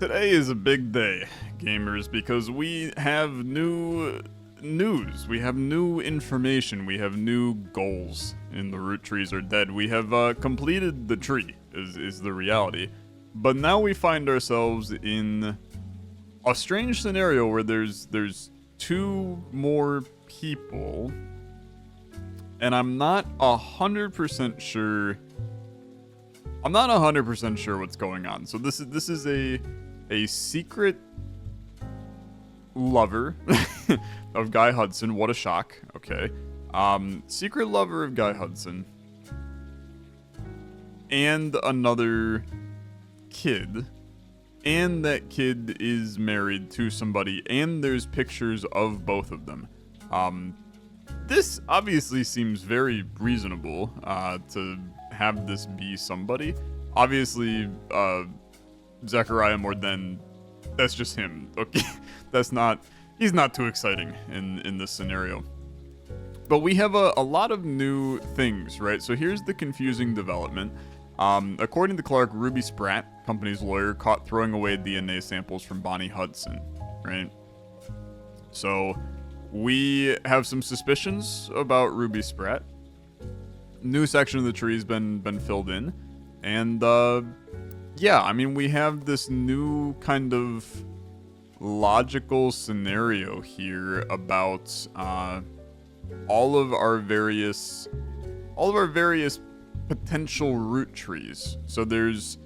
Today is a big day, gamers, because we have new news, we have new information, we have new goals in the Roottrees are dead. We have completed the tree, is the reality. But now we find ourselves in a strange scenario where there's two more people, and I'm not 100% sure. I'm not 100% sure what's going on. So this is a secret lover of Guy Hudson. What a shock. Okay. Secret lover of Guy Hudson. And another kid. And that kid is married to somebody. And there's pictures of both of them. This obviously seems very reasonable to have this be somebody. Obviously, Zechariah Morden, that's just him. Okay, he's not too exciting in this scenario. But we have a lot of new things, right? So here's the confusing development. According to Clark, Ruby Spratt, company's lawyer, caught throwing away DNA samples from Bonnie Hudson, right? So we have some suspicions about Ruby Spratt. New section of the tree has been filled in. And, yeah, I mean, we have this new kind of logical scenario here about all of our various potential root trees. So there's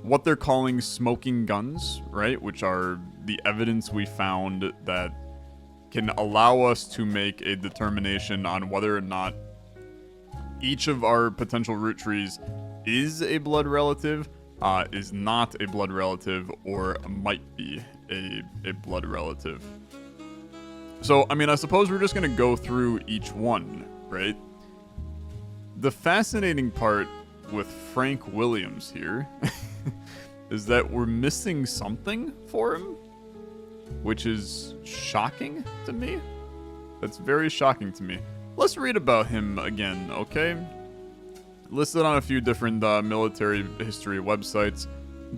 what they're calling smoking guns, right? Which are the evidence we found that can allow us to make a determination on whether or not each of our potential root trees is a blood relative, is not a blood relative, or might be a blood relative. So, I mean, I suppose we're just going to go through each one, right? The fascinating part with Frank Williams here is that we're missing something for him, which is shocking to me. That's very shocking to me. Let's read about him again, okay? Listed on a few different military history websites.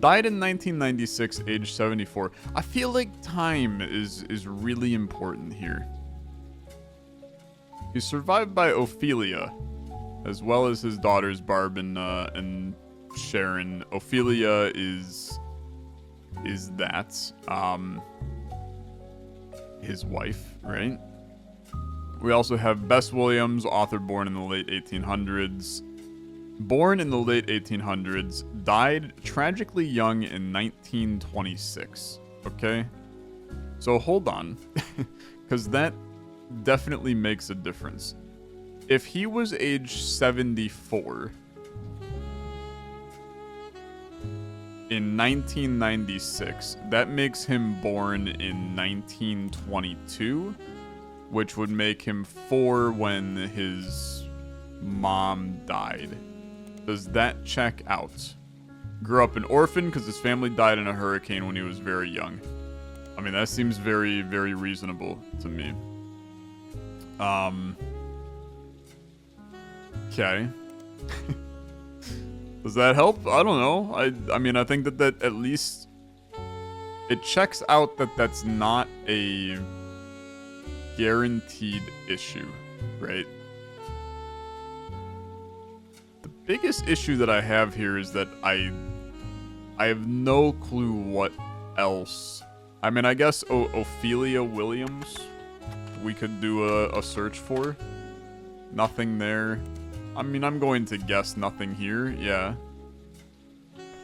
Died in 1996, age 74. I feel like time is really important here. He's survived by Ophelia, as well as his daughters Barb and Sharon. Ophelia is that his wife, right? We also have Bess Williams, author born in the late 1800s. Born in the late 1800s, died tragically young in 1926. Okay? So hold on, because that definitely makes a difference. If he was age 74 in 1996, that makes him born in 1922, which would make him 4 when his mom died. Does that check out? Grew up an orphan because his family died in a hurricane when he was very young. I mean, that seems very, very reasonable to me. Okay. Does that help? I don't know. I mean, I think that at least it checks out that that's not a guaranteed issue, right? The biggest issue that I have here is that I have no clue what else. I mean, I guess Ophelia Williams we could do a search for. Nothing there. I mean, I'm going to guess nothing here, yeah.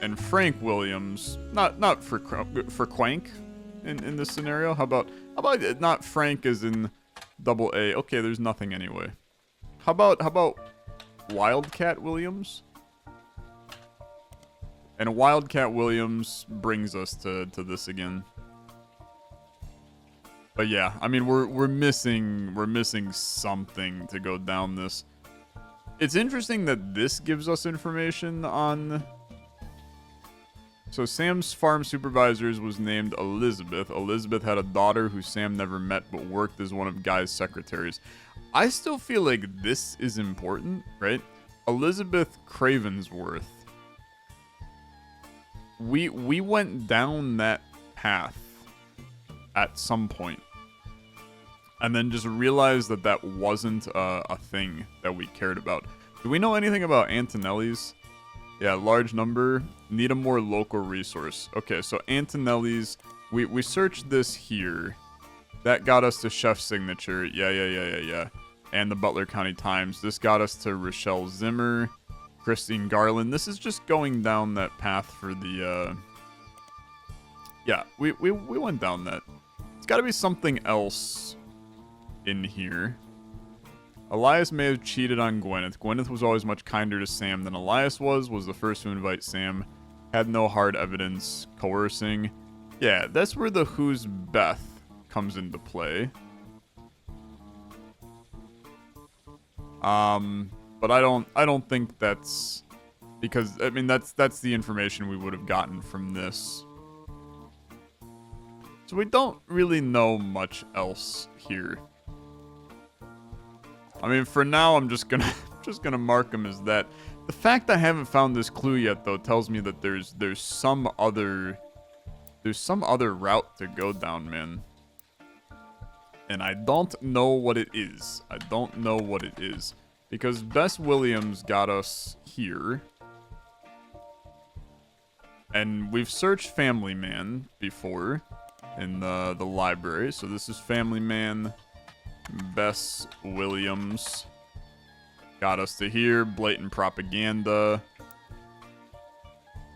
And Frank Williams, not for Quank in this scenario. How about not Frank as in double A? Okay, there's nothing anyway. How about Wildcat Williams? And Wildcat Williams brings us to this again. But yeah, I mean we're missing something to go down this. It's interesting that this gives us information on. So Sam's farm supervisors was named Elizabeth. Elizabeth had a daughter who Sam never met but worked as one of Guy's secretaries. I still feel like this is important, right? Elizabeth Cravensworth we went down that path at some point, and then just realized that that wasn't a thing that we cared about. Do we know anything about Antonelli's? Yeah, large number. Need a more local resource. Okay, so Antonelli's. We searched this here. That got us to Chef's Signature. Yeah. And the Butler County Times. This got us to Rochelle Zimmer, Christine Garland. This is just going down that path for the, yeah, we went down that. It's got to be something else in here. Elias may have cheated on Gwyneth. Gwyneth was always much kinder to Sam than Elias was the first to invite Sam. Had no hard evidence, coercing. Yeah, that's where the Who's Beth comes into play. But I don't think that's, because I mean that's the information we would have gotten from this. So we don't really know much else here. I mean, for now, I'm just gonna mark them as that. The fact I haven't found this clue yet, though, tells me that there's some other route to go down, man. And I don't know what it is. I don't know what it is. Because Bess Williams got us here. And we've searched Family Man before in the library. So this is Family Man. Bess Williams got us to here. Blatant propaganda.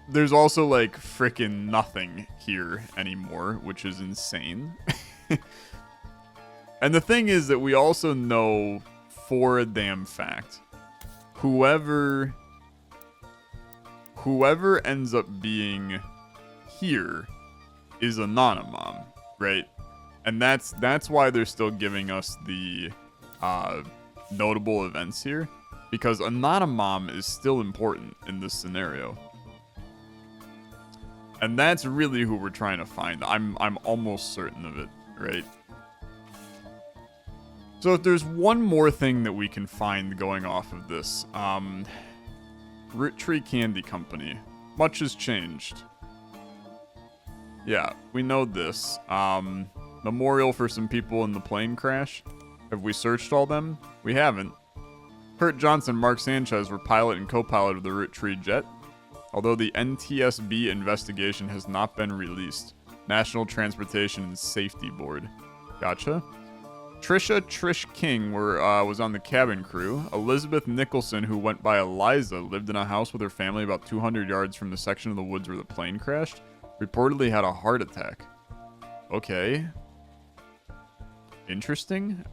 There's also like frickin' nothing here anymore, which is insane. And the thing is that we also know for a damn fact, whoever ends up being here is anonymom, right? And that's why they're still giving us the notable events here, because anonymom is still important in this scenario. And that's really who we're trying to find. I'm almost certain of it, right? So if there's one more thing that we can find going off of this, Roottrees Candy Company. Much has changed. Yeah, we know this. Memorial for some people in the plane crash. Have we searched all them? We haven't. Kurt Johnson and Mark Sanchez were pilot and co-pilot of the Roottrees jet. Although the NTSB investigation has not been released. National Transportation and Safety Board. Gotcha. Trish King was on the cabin crew. Elizabeth Nicholson, who went by Eliza, lived in a house with her family about 200 yards from the section of the woods where the plane crashed. Reportedly had a heart attack. Okay. Interesting.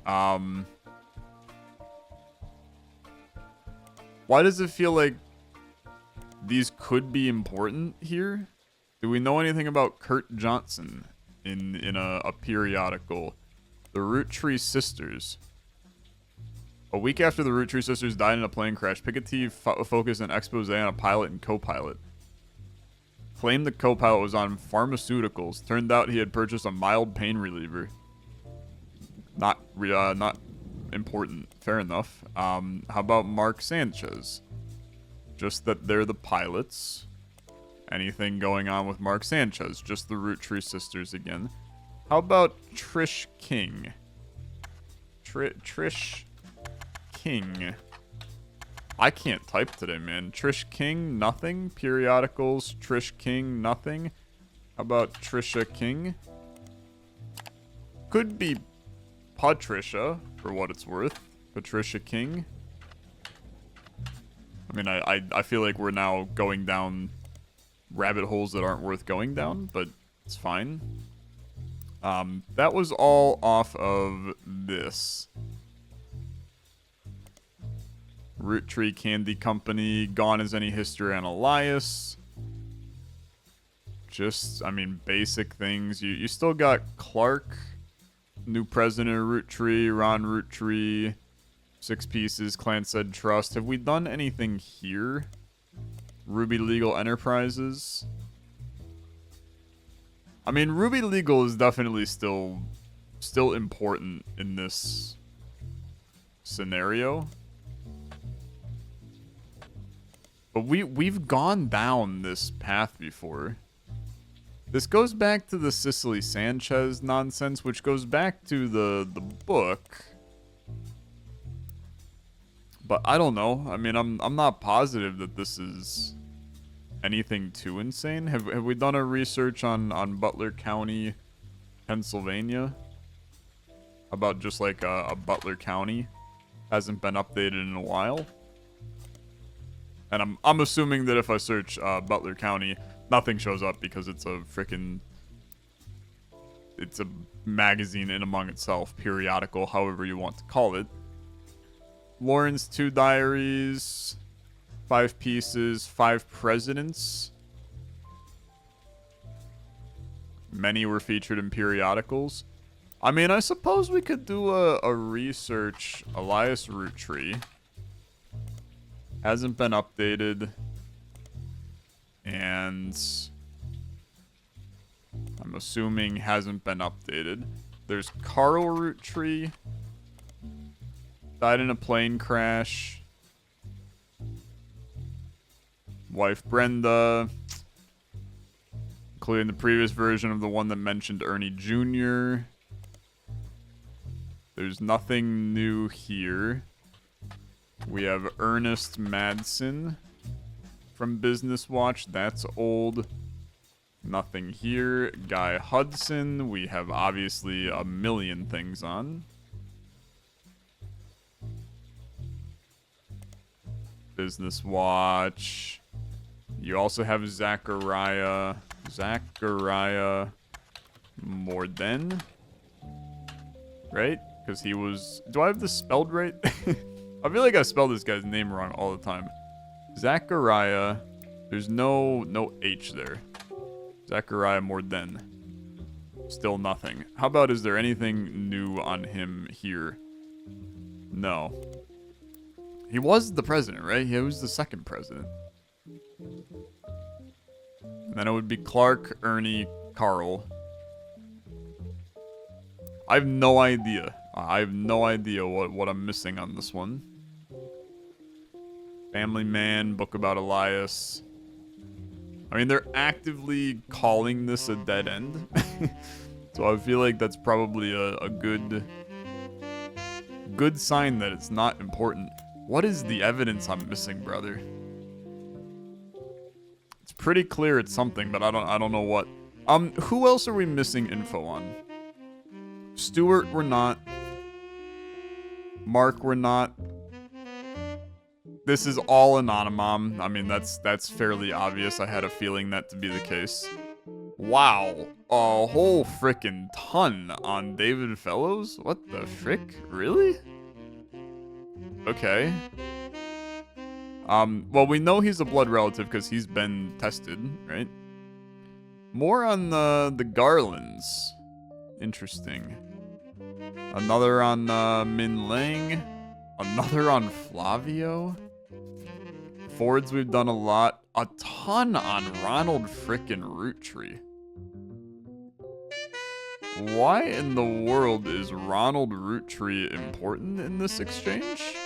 Why does it feel like these could be important here? Do we know anything about Kurt Johnson in a periodical? The Roottrees sisters. A week after the Roottrees sisters died in a plane crash, Piketty focused an expose on a pilot and co-pilot. Claimed the co-pilot was on pharmaceuticals. Turned out he had purchased a mild pain reliever. Not important. Fair enough. How about Mark Sanchez? Just that they're the pilots. Anything going on with Mark Sanchez? Just the Roottrees sisters again. How about Trish King? Trish King. I can't type today, man. Trish King, nothing. Periodicals, Trish King, nothing. How about Trisha King? Could be Patricia, for what it's worth. Patricia King. I mean, I feel like we're now going down rabbit holes that aren't worth going down, but it's fine. That was all off of this. Roottrees Candy Company, Gone as Any History on Elias. Just, I mean, basic things. You still got Clark, new president of Roottrees, Ron Roottrees, 6 Pieces, Clan Said Trust. Have we done anything here? Ruby Legal Enterprises. I mean, Ruby Legal is definitely still important in this scenario. But we've gone down this path before. This goes back to the Cicely Sanchez nonsense, which goes back to the book. But I don't know. I mean, I'm not positive that this is anything too insane. Have we done a research on Butler County, Pennsylvania? About just like a Butler County hasn't been updated in a while. And I'm assuming that if I search Butler County, nothing shows up because it's a magazine in among itself, periodical, however you want to call it. Lawrence 2 diaries, 5 pieces, 5 presidents. Many were featured in periodicals. I mean, I suppose we could do a research. Elias Roottree hasn't been updated. And I'm assuming hasn't been updated. There's Carl Roottree. Died in a plane crash. Wife Brenda. Including the previous version of the one that mentioned Ernie Jr. There's nothing new here. We have Ernest Madsen from Business Watch. That's old. Nothing here. Guy Hudson. We have obviously a million things on. Business Watch. You also have Zachariah Morden. Right? Because he was... Do I have this spelled right? I feel like I spell this guy's name wrong all the time. Zachariah. There's no H there. Zachariah Morden. Still nothing. How about, is there anything new on him here? No. He was the president, right? He was the second president. And then it would be Clark, Ernie, Carl. I have no idea. I have no idea what I'm missing on this one. Family Man, book about Elias. I mean, they're actively calling this a dead end. So I feel like that's probably a good sign that it's not important. What is the evidence I'm missing, brother? It's pretty clear it's something, but I don't know what. Who else are we missing info on? Stuart, we're not. Mark, we're not. This is all anonymom. I mean, that's fairly obvious. I had a feeling that to be the case. Wow. A whole frickin' ton on David Fellows? What the frick? Really? Okay. Well, we know he's a blood relative because he's been tested, right? More on the Garlands. Interesting. Another on Min Lang. Another on Flavio. Fords we've done a lot. A ton on Ronald frickin' Roottree. Why in the world is Ronald Roottree important in this exchange?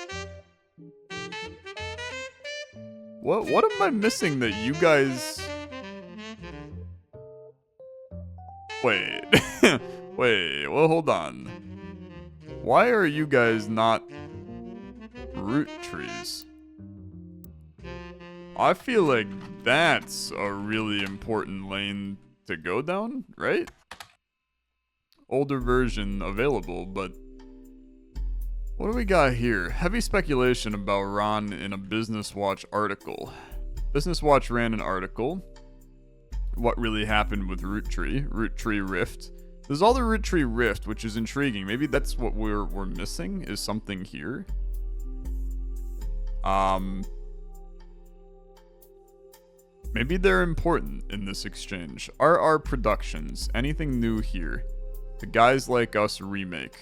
What am I missing that you guys... Wait. Wait, well, hold on. Why are you guys not Roottrees? I feel like that's a really important lane to go down, right? Older version available, but what do we got here? Heavy speculation about Ron in a Business Watch article. Business Watch ran an article. What really happened with Roottree Rift. There's all the Roottree Rift, which is intriguing. Maybe that's what we're missing, is something here. Maybe they're important in this exchange. RR Productions. Anything new here? The Guys Like Us remake.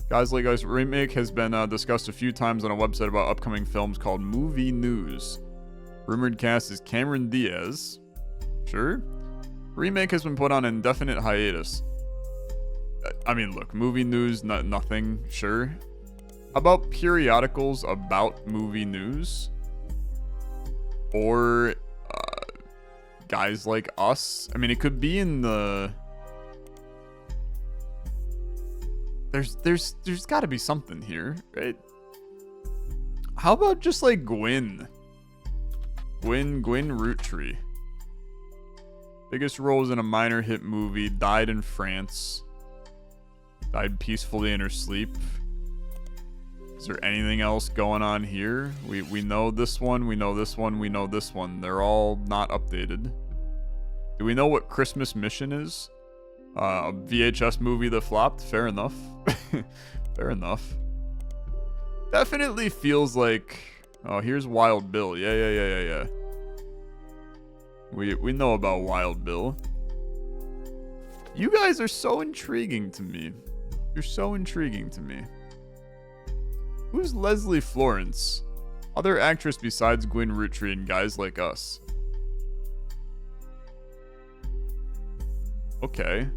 Guys Like Us remake has been discussed a few times on a website about upcoming films called Movie News. Rumored cast is Cameron Diaz. Sure. Remake has been put on indefinite hiatus. I mean, look, movie news, nothing, sure. How about periodicals about movie news? or guys like us. I mean, it could be in the... There's got to be something here, right? How about just like Gwen Roottree. Biggest roles in a minor hit movie, died in France. Died peacefully in her sleep. Is there anything else going on here? We know this one, we know this one, we know this one. They're all not updated. Do we know what Christmas Mission is? A VHS movie that flopped? Fair enough. Fair enough. Definitely feels like... Oh, here's Wild Bill. Yeah. We know about Wild Bill. You guys are so intriguing to me. You're so intriguing to me. Who's Leslie Florence? Other actress besides Gwen Roottree and guys like us. Okay.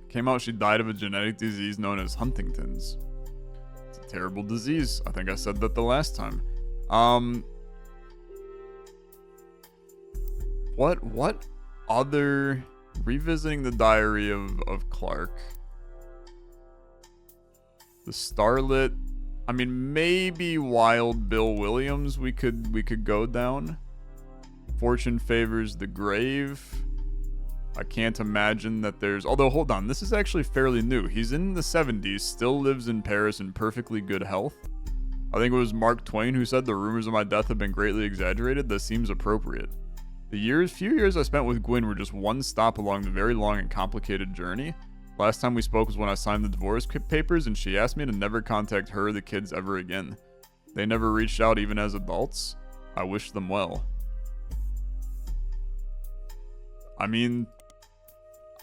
Came out she died of a genetic disease known as Huntington's. It's a terrible disease. I think I said that the last time. What other... Revisiting the diary of Clark. The Starlet. I mean, maybe Wild Bill Williams we could go down. Fortune favors the grave. I can't imagine that there's... Although, hold on. This is actually fairly new. He's in the 70s, still lives in Paris in perfectly good health. I think it was Mark Twain who said the rumors of my death have been greatly exaggerated. That seems appropriate. The few years I spent with Gwen were just one stop along the very long and complicated journey. Last time we spoke was when I signed the divorce papers and she asked me to never contact her or the kids ever again. They never reached out even as adults. I wish them well. I mean,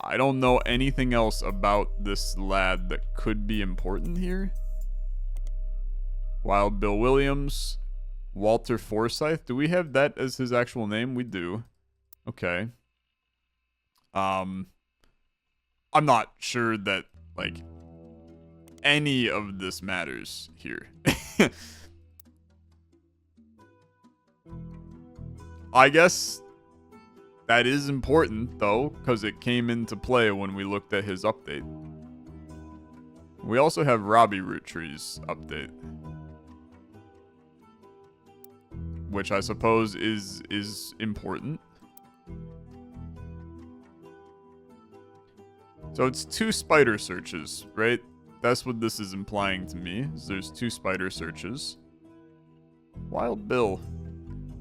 I don't know anything else about this lad that could be important here. Wild Bill Williams. Walter Forsythe. Do we have that as his actual name? We do. Okay. I'm not sure that, like, any of this matters here. I guess that is important, though, because it came into play when we looked at his update. We also have Robbie Roottrees' update. Which I suppose is important. So it's 2 spider searches, right? That's what this is implying to me. Is there's 2 spider searches. Wild Bill.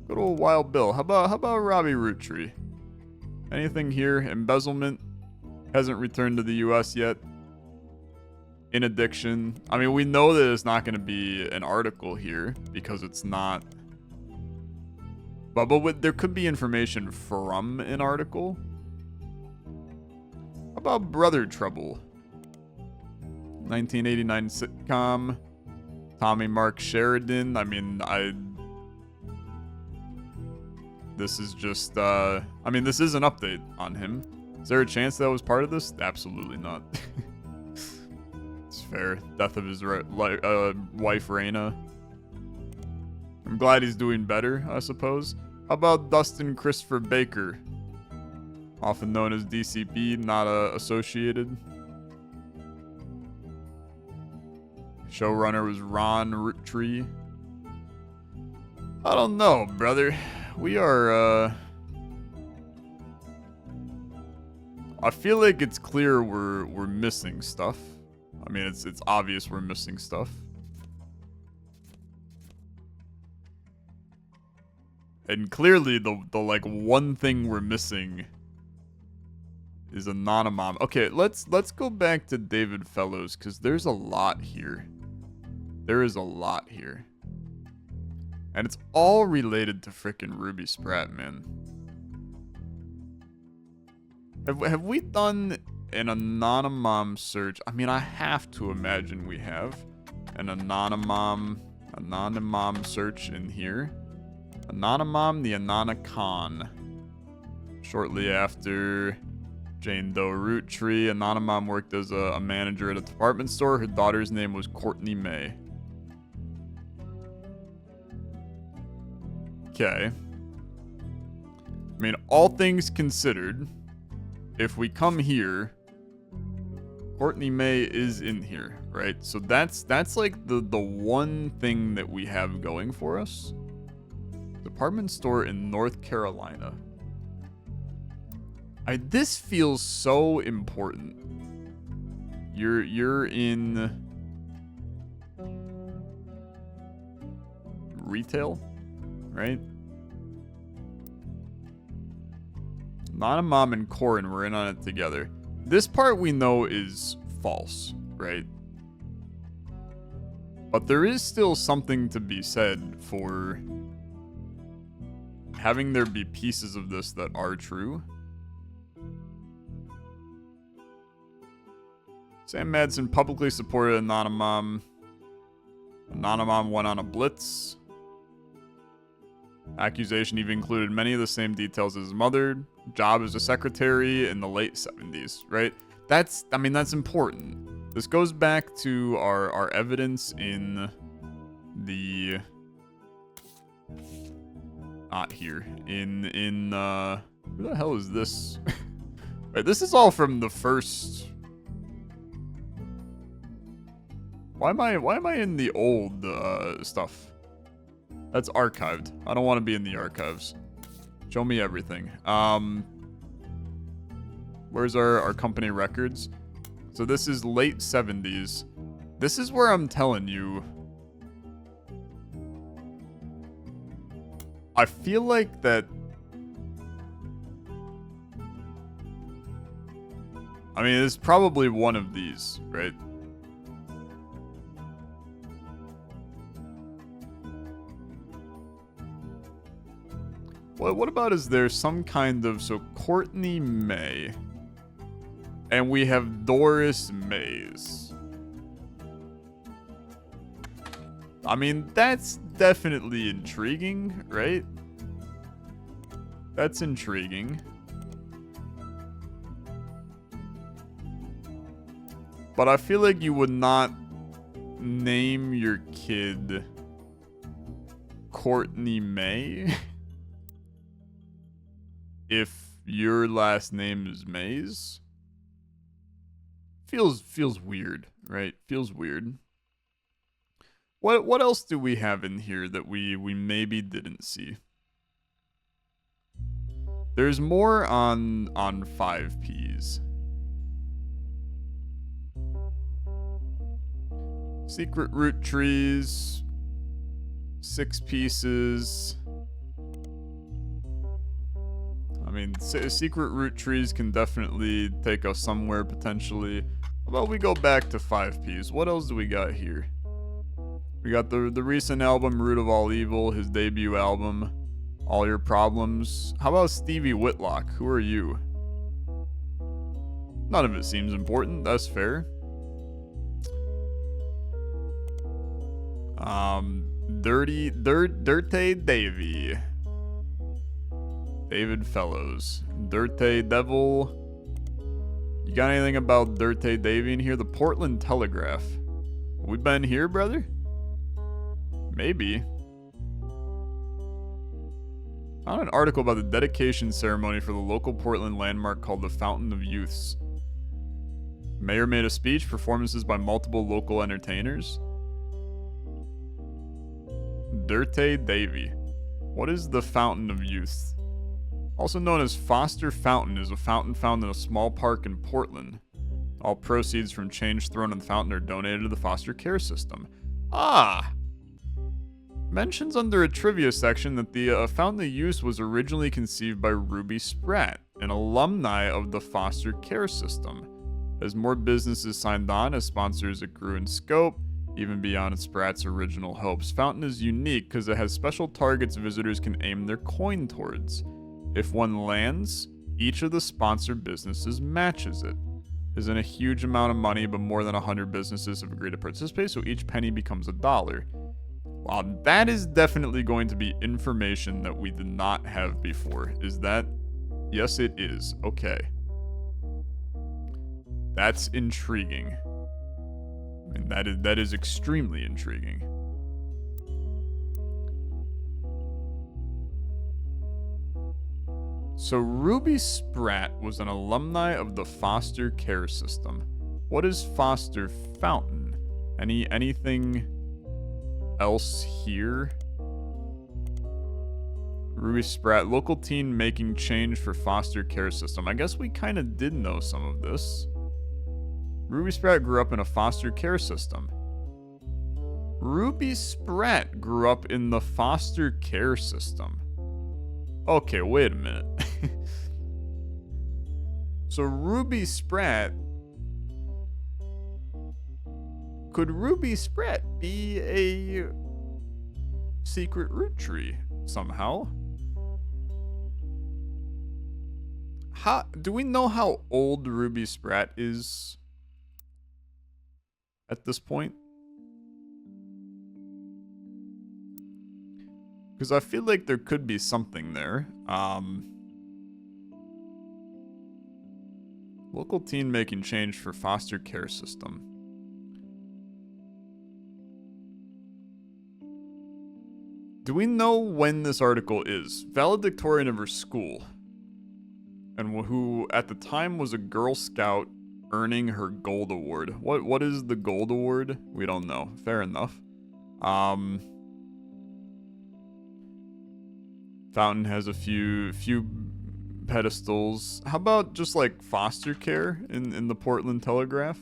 Good old Wild Bill. How about Robbie Roottree? Anything here? Embezzlement. Hasn't returned to the US yet. In addiction. I mean, we know that it's not going to be an article here because it's not... But there could be information from an article. How about Brother Trouble? 1989 sitcom. Tommy Mark Sheridan. I mean, this is just, I mean, this is an update on him. Is there a chance that was part of this? Absolutely not. It's fair. Death of his wife, Raina. I'm glad he's doing better, I suppose. How about Dustin Christopher Baker? Often known as DCP, not associated. Showrunner was Ron Roottree. I don't know, brother. We are, I feel like it's clear we're missing stuff. I mean, it's obvious we're missing stuff. And clearly, the like one thing we're missing is anonymom. Okay, let's go back to David Fellows because there's a lot here. There is a lot here, and it's all related to frickin' Ruby Spratt, man. Have we done an anonymom search? I mean, I have to imagine we have an anonymom search in here. Anonymom, the Anonicon. Shortly after Jane Doe Roottree, Anonymom worked as a manager at a department store. Her daughter's name was Courtney May. Okay. I mean, all things considered, if we come here, Courtney May is in here, right? So that's like the one thing that we have going for us. Department store in North Carolina. This feels so important. You're in retail, right? Anonymom and Corin were in on it together. This part we know is false, right? But there is still something to be said for having there be pieces of this that are true. Sam Madsen publicly supported Anonymom. Anonymom went on a blitz. Accusation even included many of the same details as his mother. Job as a secretary in the late 70s, right? That's important. This goes back to our evidence in the... Not here. In who the hell is this? Right, this is all from the first... Why am I in the old stuff? That's archived. I don't want to be in the archives. Show me everything. Where's our company records? So this is late 70s. This is where I'm telling you. I feel like that. I mean, it's probably one of these, right? What about, is there some kind of... So, Courtney May. And we have Doris Mays. I mean, that's definitely intriguing, right? That's intriguing. But I feel like you would not name your kid Courtney May if your last name is Mays. Feels weird, right? Feels weird. What else do we have in here that we maybe didn't see? There's more on 5Ps. Secret Roottrees. 6 pieces. I mean, secret Roottrees can definitely take us somewhere potentially. How about we go back to 5Ps? What else do we got here? We got the recent album, Root of All Evil, his debut album, All Your Problems. How about Stevie Whitlock? Who are you? None of it seems important. That's fair. Dirty Davy. David Fellows. Dirty Devil. You got anything about Dirty Davy in here? The Portland Telegraph. We been here, brother? Maybe. I found an article about the dedication ceremony for the local Portland landmark called the Fountain of Youths. Mayor made a speech, performances by multiple local entertainers. Dirty Davy. What is the Fountain of Youth? Also known as Foster Fountain, is a fountain found in a small park in Portland. All proceeds from change thrown in the fountain are donated to the foster care system. Ah! Mentions under a trivia section that the Fountain of Youth was originally conceived by Ruby Spratt, an alumni of the foster care system. As more businesses signed on, as sponsors it grew in scope, even beyond Spratt's original hopes. Fountain is unique because it has special targets visitors can aim their coin towards. If one lands, each of the sponsored businesses matches it. Isn't a huge amount of money, but more than 100 businesses have agreed to participate, so each penny becomes $1. Wow, that is definitely going to be information that we did not have before. Is that? Yes, it is. Okay. That's intriguing. I mean, that is extremely intriguing. So Ruby Spratt was an alumni of the foster care system. What is foster fountain? Anything else here? Ruby Spratt, local teen making change for foster care system. I guess we kind of did know some of this. Ruby Spratt grew up in a foster care system. Ruby Spratt grew up in the foster care system. Okay, wait a minute. So Ruby Spratt... Could Ruby Spratt be a secret root tree somehow? Do we know how old Ruby Spratt is at this point? Because I feel like there could be something there. Local teen making change for foster care system. Do we know when this article is? Valedictorian of her school. And who at the time was a Girl Scout earning her gold award. What is the gold award? We don't know. Fair enough. Fountain has a few pedestals. How about just like foster care in the Portland Telegraph?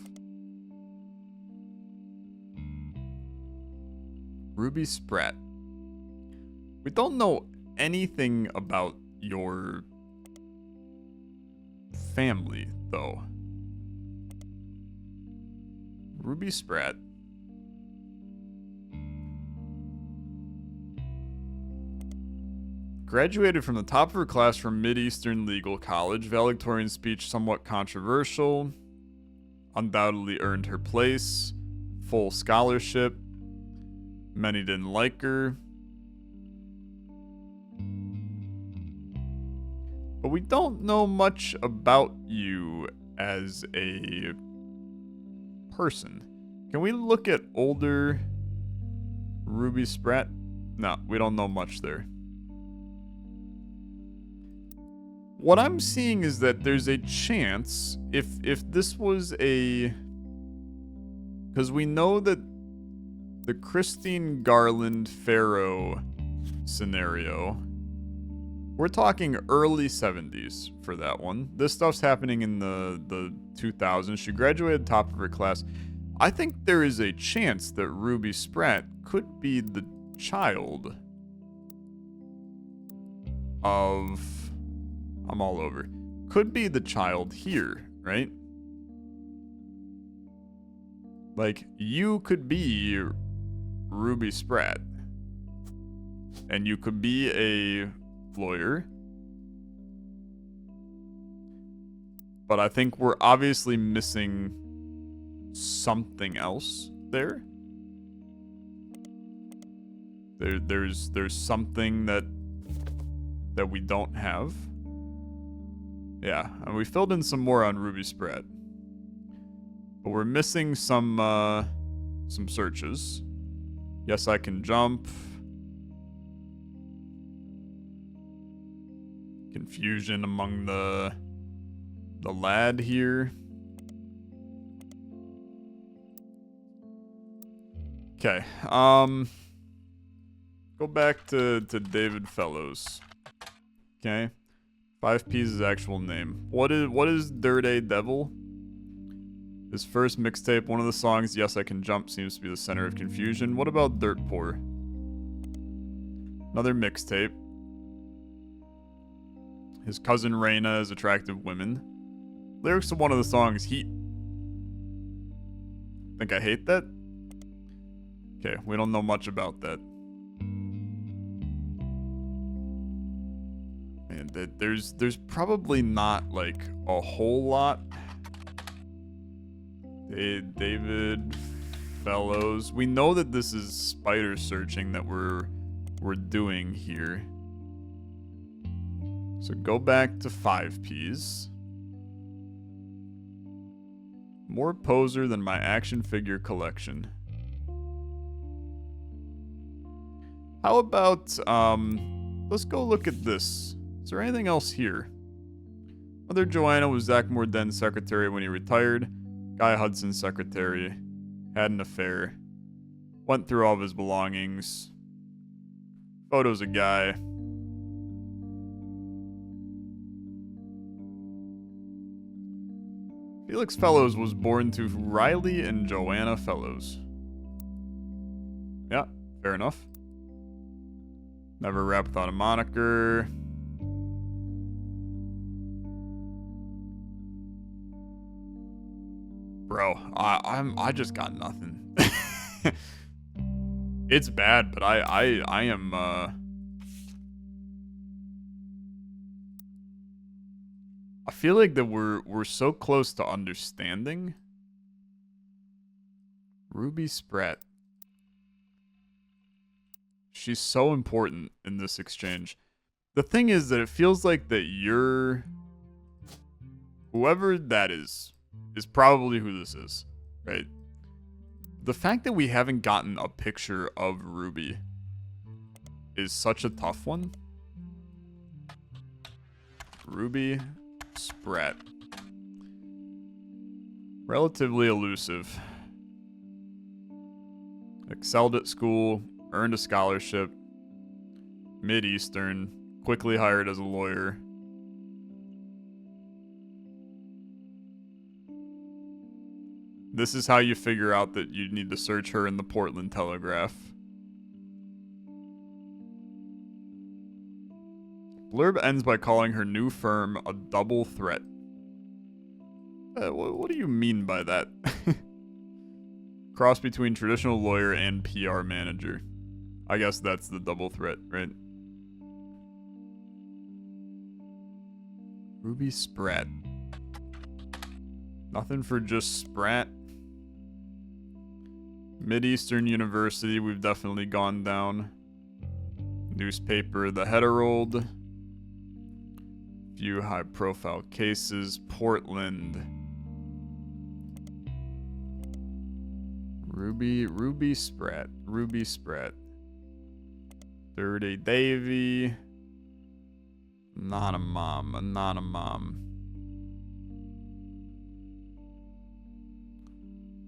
Ruby Spratt. We don't know anything about your family, though. Ruby Spratt. Graduated from the top of her class from Mid-Eastern Legal College. Valedictorian speech somewhat controversial. Undoubtedly earned her place. Full scholarship. Many didn't like her. But we don't know much about you as a person. Can we look at older Ruby Spratt? No, we don't know much there. What I'm seeing is that there's a chance, if this was a... Because we know that the Christine Garland Pharaoh scenario, we're talking early 70s for that one. This stuff's happening in the 2000s. She graduated top of her class. I think there is a chance that Ruby Spratt could be the child of... I'm all over. Could be the child here, right? Like, you could be Ruby Spratt. And you could be a lawyer. But I think we're obviously missing something else there. There's something that we don't have. Yeah, and we filled in some more on Ruby Spratt. But we're missing some searches. Yes, I can jump. Confusion among the lad here. Okay, go back to David Fellows. Okay. 5P's his actual name. What is Dirt A Devil? His first mixtape, one of the songs, Yes I Can Jump, seems to be the center of confusion. What about Dirt Poor? Another mixtape. His cousin Raina is attractive women. Lyrics to one of the songs, Heat. Think I hate that? Okay, we don't know much about that. And there's probably not like a whole lot. David Fellows. We know that this is spider searching that we're doing here. So go back to 5Ps. More poser than my action figure collection. How about let's go look at this Is there anything else here? Mother Joanna was Zach Morden's secretary when he retired. Guy Hudson's secretary. Had an affair. Went through all of his belongings. Photos of Guy. Felix Fellows was born to Riley and Joanna Fellows. Yeah, fair enough. Never rap without a moniker. Bro, I just got nothing. It's bad, but I am I feel like that we're so close to understanding. Ruby Spratt. She's so important in this exchange. The thing is that it feels like that you're whoever that is probably who this is, right? The fact that we haven't gotten a picture of Ruby is such a tough one. Ruby Spratt. Relatively elusive. Excelled at school, earned a scholarship, Mid-Eastern, quickly hired as a lawyer. This is how you figure out that you need to search her in the Portland Telegraph. Blurb ends by calling her new firm a double threat. What do you mean by that? Cross between traditional lawyer and PR manager. I guess that's the double threat, right? Ruby Spratt. Nothing for just Spratt. Mid-Eastern University, we've definitely gone down. Newspaper, The Herald. Few high-profile cases. Portland. Ruby Spratt. Ruby Spratt. Dirty Davy. Anonymom.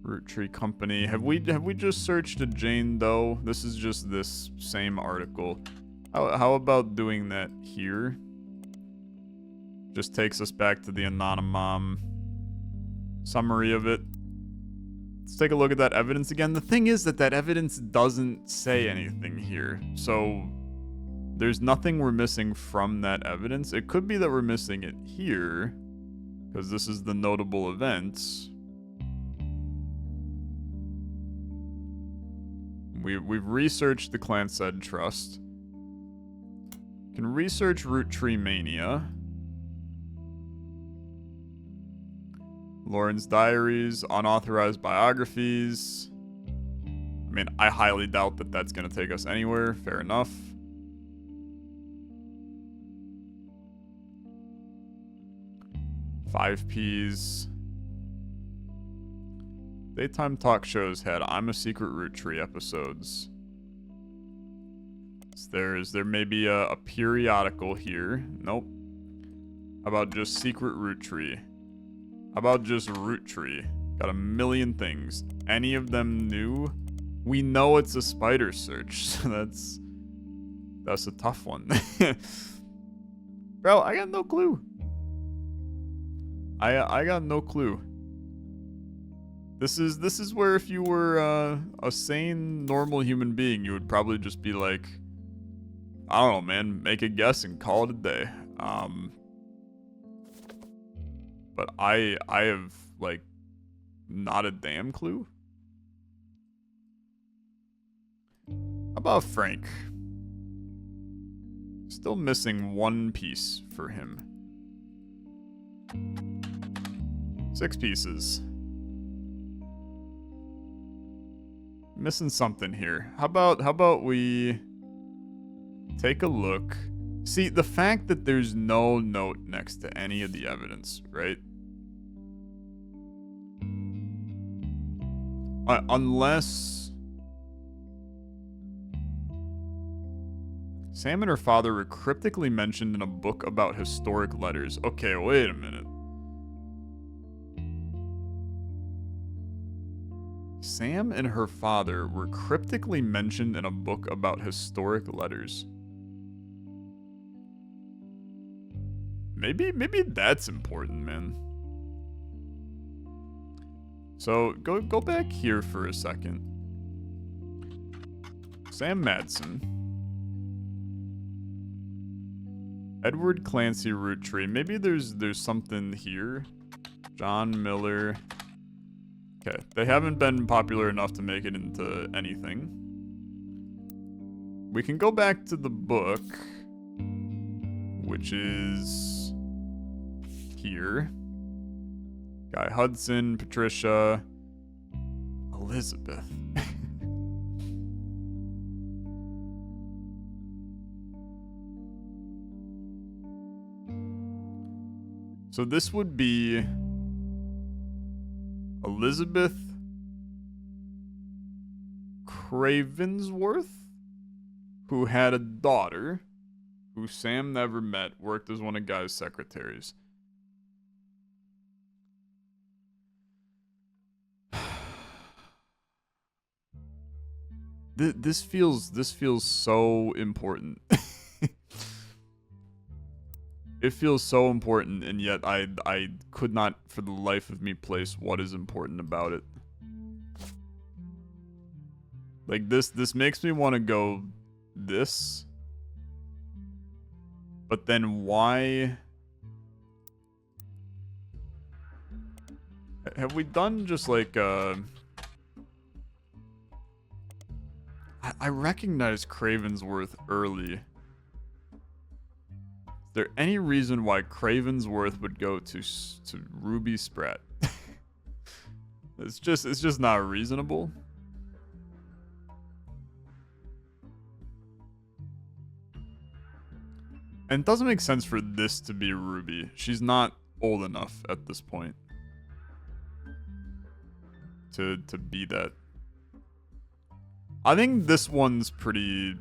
Roottrees company. Have we just searched a Jane Doe? This is just this same article. How about doing that here? Just takes us back to the anonymom summary of it. Let's take a look at that evidence again. The thing is that evidence doesn't say anything here. So there's nothing we're missing from that evidence. It could be that we're missing it here because this is the notable events. We've researched the Langtai Trust. Can research Roottreemania. Lauren's diaries, unauthorized biographies. I mean, I highly doubt that that's going to take us anywhere. Fair enough. Five Ps. Daytime talk shows had I'm a Secret Roottrees episodes. Is there maybe a periodical here? Nope. How about just Secret Roottrees? How about just Roottrees? Got a million things. Any of them new? We know it's a spider search, so that's a tough one. Bro, I got no clue. I got no clue. This is where if you were a sane, normal human being, you would probably just be like, I don't know, man, make a guess and call it a day. But I have, like, not a damn clue. How about Frank? Still missing one piece for him. 6 pieces. Missing something here. How about we take a look. See, the fact that there's no note next to any of the evidence, right? Unless Sam and her father were cryptically mentioned in a book about historic letters. Okay, wait a minute. Sam and her father were cryptically mentioned in a book about historic letters. Maybe that's important, man. So go back here for a second. Sam Madsen. Edward Clancy Roottree. Maybe there's something here. John Miller. Okay, they haven't been popular enough to make it into anything. We can go back to the book, which is here. Guy Hudson, Patricia, Elizabeth. So this would be Elizabeth Cravensworth, who had a daughter who Sam never met, worked as one of Guy's secretaries. This feels so important. It feels so important, and yet I could not for the life of me place what is important about it. Like this makes me want to go this. But then why have we done just like I recognize Cravensworth early. Is there any reason why Cravensworth would go to Ruby Spratt? It's just not reasonable. And it doesn't make sense for this to be Ruby. She's not old enough at this point to be that. I think this one's pretty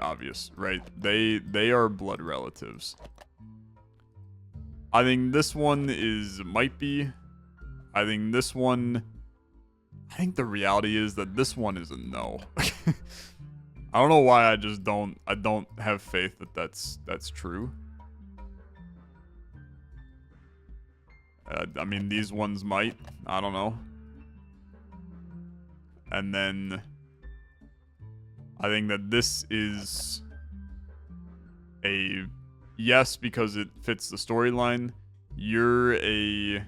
obvious, right? They are blood relatives. I think this one might be. I think this one. I think the reality is that this one is a no. I don't know why I don't have faith that that's true. I mean, these ones might. I don't know. And then I think that this is a yes because it fits the storyline. You're a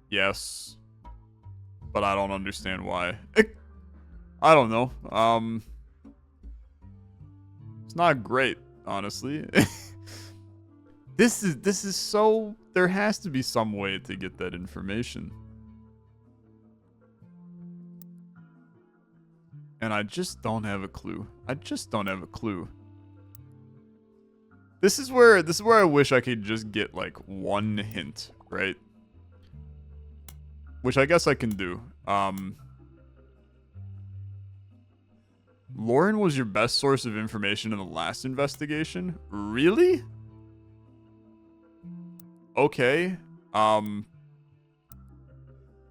yes, but I don't understand why. I don't know. It's not great, honestly. This is so. There has to be some way to get that information. And I just don't have a clue. I just don't have a clue. This is where I wish I could just get like one hint, right? Which I guess I can do. Lauren was your best source of information in the last investigation? Really? Okay.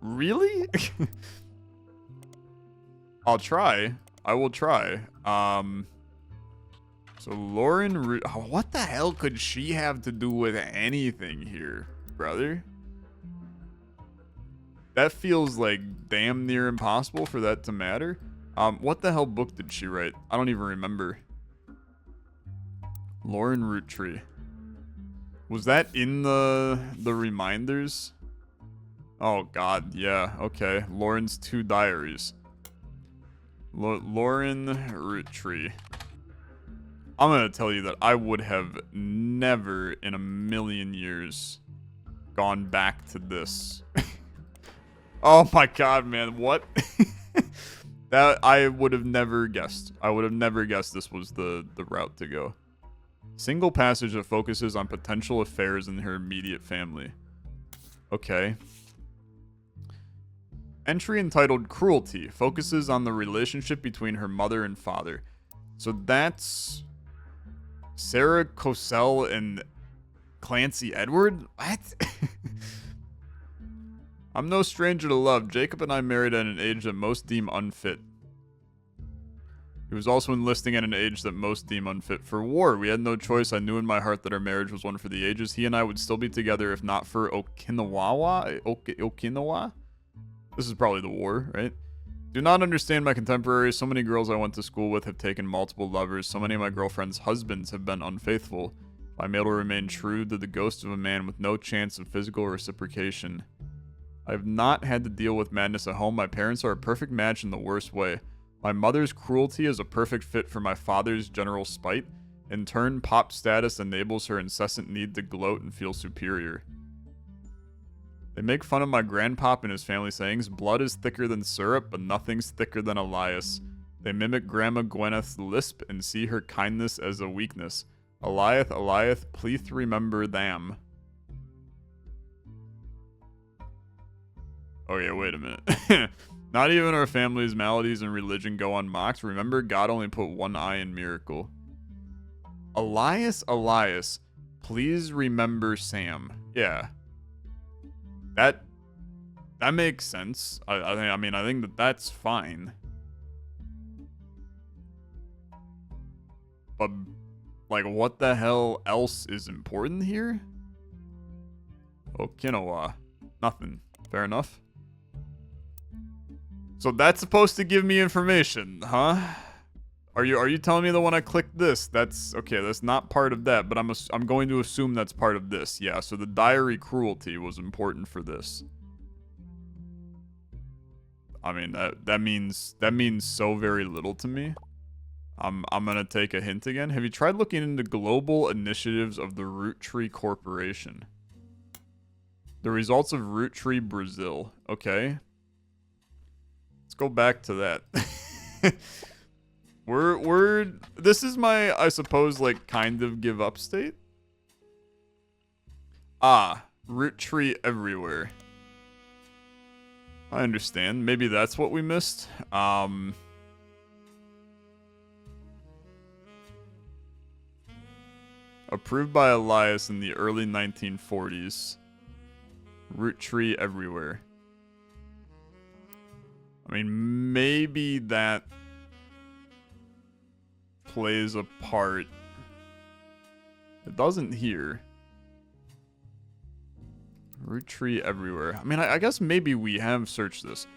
Really? I'll try. I will try. So Lauren, what the hell could she have to do with anything here, brother? That feels like damn near impossible for that to matter. What the hell book did she write? I don't even remember. Lauren Roottree. Was that in the reminders? Oh god, yeah, okay. Lauren's 2 diaries. Lauren Roottree. I'm gonna tell you that I would have never in a million years gone back to this. Oh my god, man, what? That I would have never guessed. I would have never guessed this was the route to go. Single passage that focuses on potential affairs in her immediate family. Okay. Entry entitled Cruelty focuses on the relationship between her mother and father. So that's Sarah Cosell and Clancy Edward? What? I'm no stranger to love. Jacob and I married at an age that most deem unfit. He was also enlisting at an age that most deem unfit for war. We had no choice. I knew in my heart that our marriage was one for the ages. He and I would still be together if not for Okinawa? This is probably the war, right? Do not understand my contemporaries. So many girls I went to school with have taken multiple lovers. So many of my girlfriends' husbands have been unfaithful. I'm able to remain true to the ghost of a man with no chance of physical reciprocation. I have not had to deal with madness at home. My parents are a perfect match in the worst way. My mother's cruelty is a perfect fit for my father's general spite. In turn, pop status enables her incessant need to gloat and feel superior. They make fun of my grandpop and his family sayings, blood is thicker than syrup, but nothing's thicker than Elias. They mimic Grandma Gwyneth's lisp and see her kindness as a weakness. Eliath, please remember them. Oh yeah, wait a minute. Not even our family's maladies and religion go unmocked. Remember, God only put one eye in miracle. Elias, please remember Sam. Yeah. That makes sense. I think that that's fine. But, like, what the hell else is important here? Okinawa. Nothing. Fair enough. So that's supposed to give me information, huh? Are you telling me that when I click this, that's okay? That's not part of that, but I'm going to assume that's part of this. Yeah. So the diary cruelty was important for this. I mean that means so very little to me. I'm gonna take a hint again. Have you tried looking into global initiatives of the Roottrees Corporation? The results of Roottrees Brazil. Okay. Let's go back to that. This is my, I suppose, like, kind of give up state. Roottrees everywhere. I understand. Maybe that's what we missed. Approved by Elias in the early 1940s. Roottrees everywhere. I mean, maybe that plays a part. It doesn't here. Roottrees everywhere. I mean, I guess maybe we have searched this.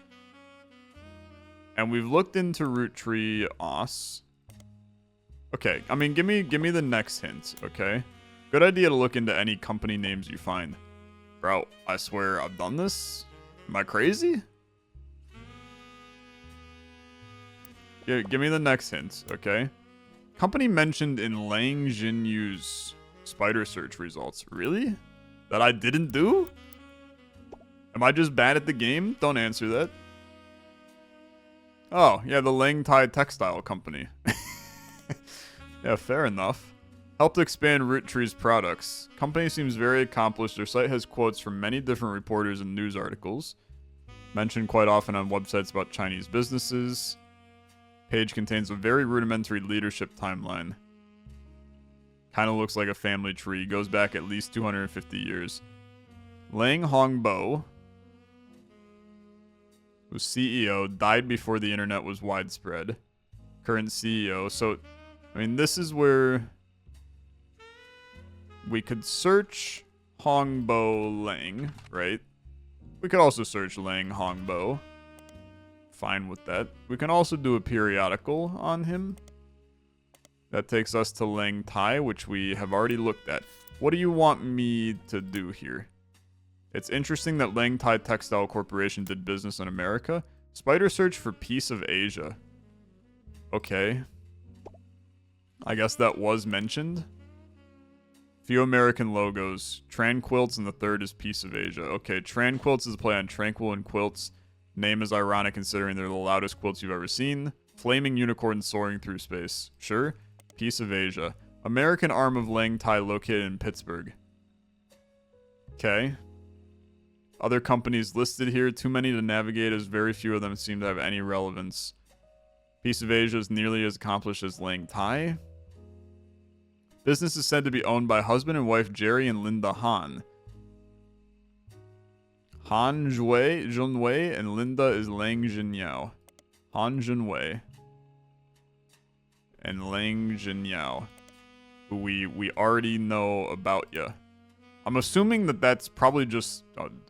And we've looked into Roottrees Os. Okay, I mean, give me the next hint, okay? Good idea to look into any company names you find. Bro, I swear I've done this? Am I crazy? Yeah, give me the next hint, okay? Company mentioned in Lang Jinyu's spider search results. Really? That I didn't do? Am I just bad at the game? Don't answer that. Oh, yeah, the Langtai textile company. Yeah, fair enough. Helped expand Roottrees products. Company seems very accomplished. Their site has quotes from many different reporters and news articles. Mentioned quite often on websites about Chinese businesses. Page contains a very rudimentary leadership timeline. Kind of looks like a family tree. Goes back at least 250 years. Lang Hongbo was CEO, died before the internet was widespread. Current CEO. So, I mean, this is where we could search Hongbo Lang, right? We could also search Lang Hongbo. Fine with that. We can also do a periodical on him. That takes us to Langtai, which we have already looked at. What do you want me to do here? It's interesting that Langtai Textile Corporation did business in America. Spider search for Piece of Asia. Okay. I guess that was mentioned. Few American logos. Tran Quilts and the third is Piece of Asia. Okay, Tran Quilts is a play on tranquil and quilts. Name is ironic considering they're the loudest quilts you've ever seen. Flaming unicorn soaring through space. Sure. Piece of Asia. American arm of Langtai located in Pittsburgh. Okay. Other companies listed here. Too many to navigate as very few of them seem to have any relevance. Piece of Asia is nearly as accomplished as Langtai. Business is said to be owned by husband and wife Jerry and Linda Han. Han Junwei and Linda is Lang Jinyao. Han Junwei and Lang Jinyao, who we already know about ya. I'm assuming that that's probably just...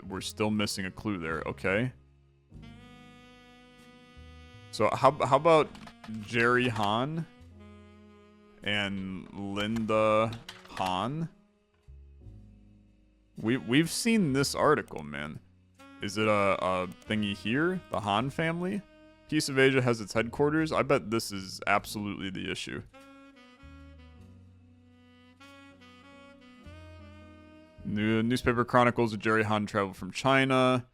we're still missing a clue there, okay. So how about Jerry Han and Linda Han? We've seen this article, man. Is it a thingy here? The Han family? Piece of Asia has its headquarters? I bet this is absolutely the issue. Newspaper chronicles of Jerry Han traveled from China.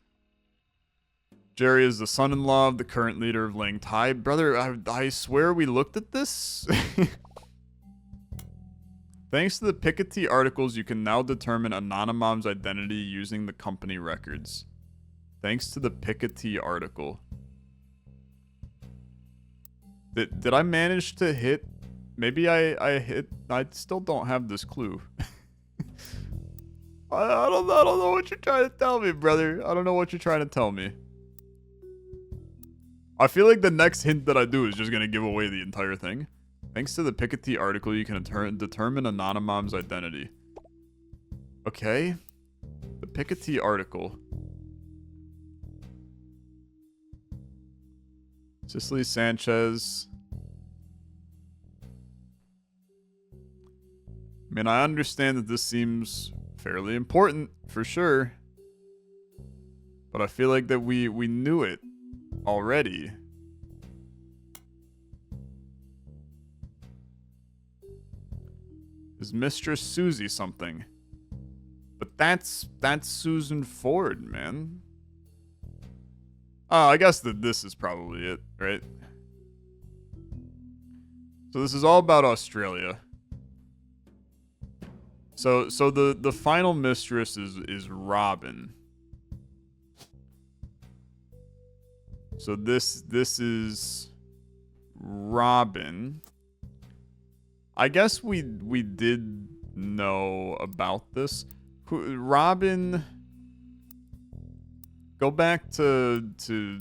Jerry is the son-in-law of the current leader of Langtai. Brother, I swear we looked at this. Thanks to the Piketty articles, you can now determine anonymom's identity using the company records. Thanks to the Piketty article. Did I manage to hit? Maybe I hit. I still don't have this clue. I don't know what you're trying to tell me, brother. I don't know what you're trying to tell me. I feel like the next hint that I do is just going to give away the entire thing. Thanks to the Piketty article, you can determine anonymom's identity. Okay. The Piketty article. Cicely Sanchez. I mean, I understand that this seems fairly important, for sure. But I feel like that we knew it already. Is Mistress Susie something? But that's Susan Ford, man. Oh, I guess that this is probably it, right? So this is all about Australia. So the final mistress is Robin. So this is Robin. I guess we did know about this. Robin, go back to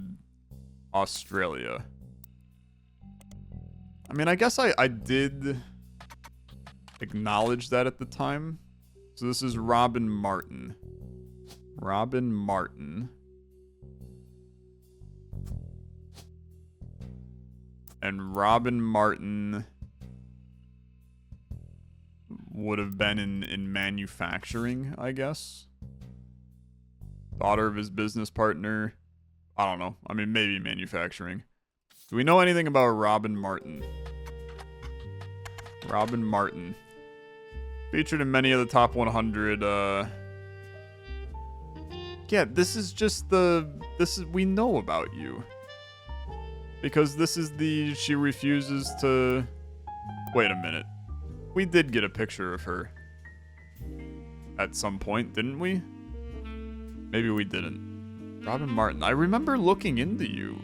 Australia. I mean, I guess I did acknowledge that at the time. So this is Robin Martin. Robin Martin. And Robin Martin would have been in manufacturing, I guess. Daughter of his business partner. I don't know. I mean, maybe manufacturing. Do we know anything about Robin Martin? Robin Martin. Featured in many of the top 100, yeah, this is just we know about you. Because this is she refuses to... Wait a minute. We did get a picture of her. At some point, didn't we? Maybe we didn't. Robin Martin. I remember looking into you.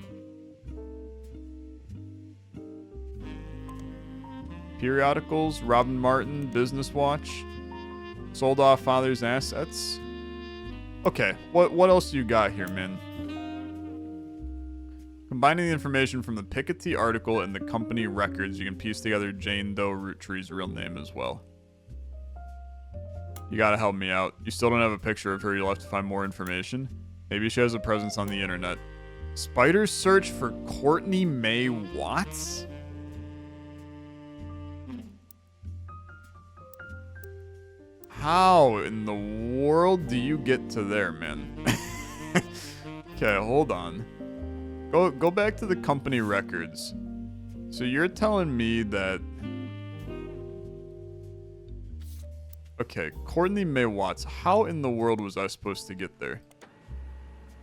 Periodicals, Robin Martin, Business Watch. Sold off father's assets. Okay, what else you got here, man? Combining the information from the Piketty article and the company records, you can piece together Jane Doe Roottrees' real name as well. You gotta help me out. You still don't have a picture of her. You'll have to find more information. Maybe she has a presence on the internet. Spider search for Courtney May Watts? How in the world do you get to there, man? Okay, hold on. Go back to the company records. So you're telling me that... Okay, Courtney May Watts. How in the world was I supposed to get there?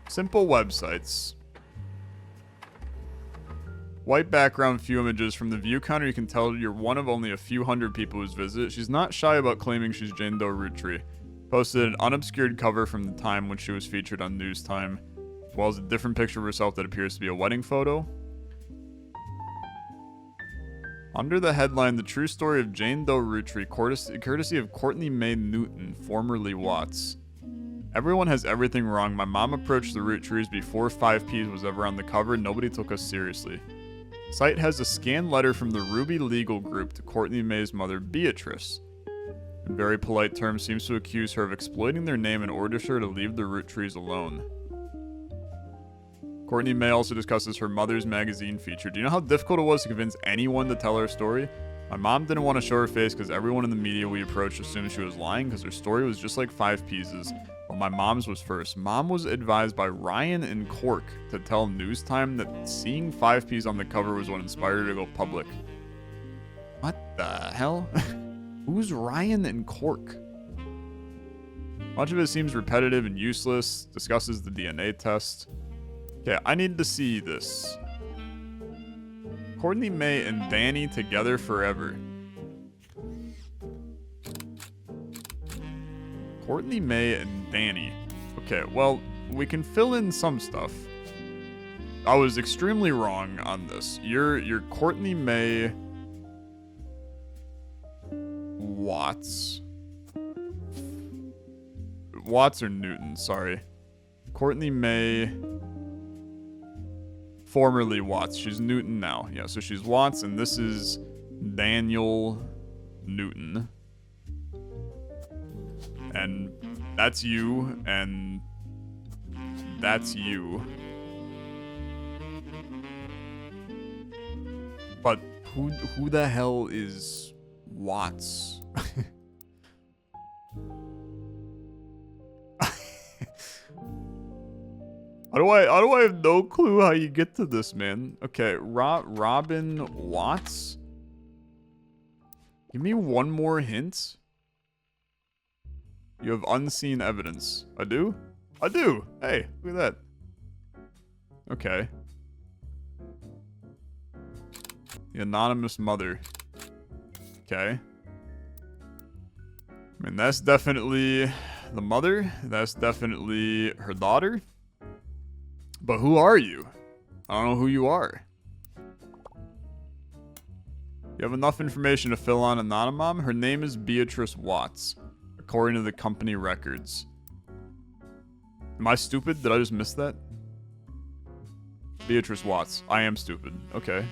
Simple websites. White background, few images. From the view counter, you can tell you're one of only a few hundred people who's visited. She's not shy about claiming she's Jane Doe Roottree. Posted an unobscured cover from the time when she was featured on News Time, as well as a different picture of herself that appears to be a wedding photo. Under the headline, The True Story of Jane Doe Roottrees, courtesy of Courtney Mae Newton, formerly Watts. Everyone has everything wrong. My mom approached the Roottrees before 5Ps was ever on the cover. Nobody took us seriously. Site has a scanned letter from the Ruby Legal Group to Courtney Mae's mother, Beatrice. In very polite terms, seems to accuse her of exploiting their name and orders her to leave the Roottrees alone. Courtney Mae also discusses her mother's magazine feature. Do you know how difficult it was to convince anyone to tell her story? My mom didn't want to show her face because everyone in the media we approached assumed she was lying because her story was just like 5 pieces, but my mom's was first. Mom was advised by Ryan and Cork to tell News Time that seeing 5 Ps on the cover was what inspired her to go public. What the hell? Who's Ryan and Cork? Much of it seems repetitive and useless. Discusses the DNA test. Okay, I need to see this. Courtney Mae and Danny together forever. Courtney Mae and Danny. Okay, well, we can fill in some stuff. I was extremely wrong on this. You're Courtney Mae Watts. Watts or Newton, sorry. Courtney Mae, formerly Watts. She's Newton now. Yeah, so she's Watts, and this is Daniel Newton. And that's you, and that's you. But who the hell is Watts? How do I have no clue how you get to this, man? Okay, Robin Watts? Give me one more hint. You have unseen evidence. I do? I do! Hey, look at that. Okay. The anonymous mother. Okay. I mean, that's definitely the mother. That's definitely her daughter. But who are you? I don't know who you are. You have enough information to fill on anonymom. Her name is Beatrice Watts, according to the company records. Am I stupid? Did I just miss that? Beatrice Watts. I am stupid. Okay.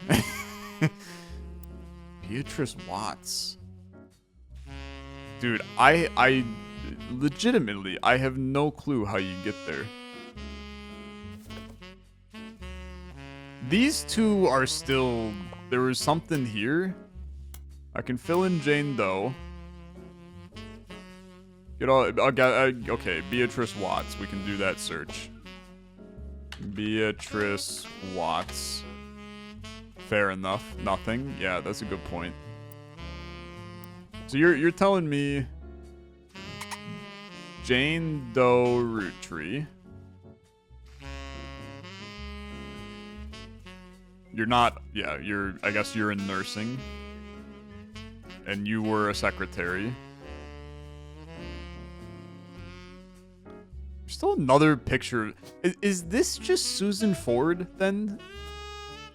Beatrice Watts. Dude, I legitimately, I have no clue how you get there. These two are still... There was something here. I can fill in Jane Doe. Okay, Beatrice Watts. We can do that search. Beatrice Watts. Fair enough. Nothing. Yeah, that's a good point. So you're telling me Jane Doe Roottrees. You're not, yeah, I guess you're in nursing. And you were a secretary. There's still another picture. Is this just Susan Ford, then?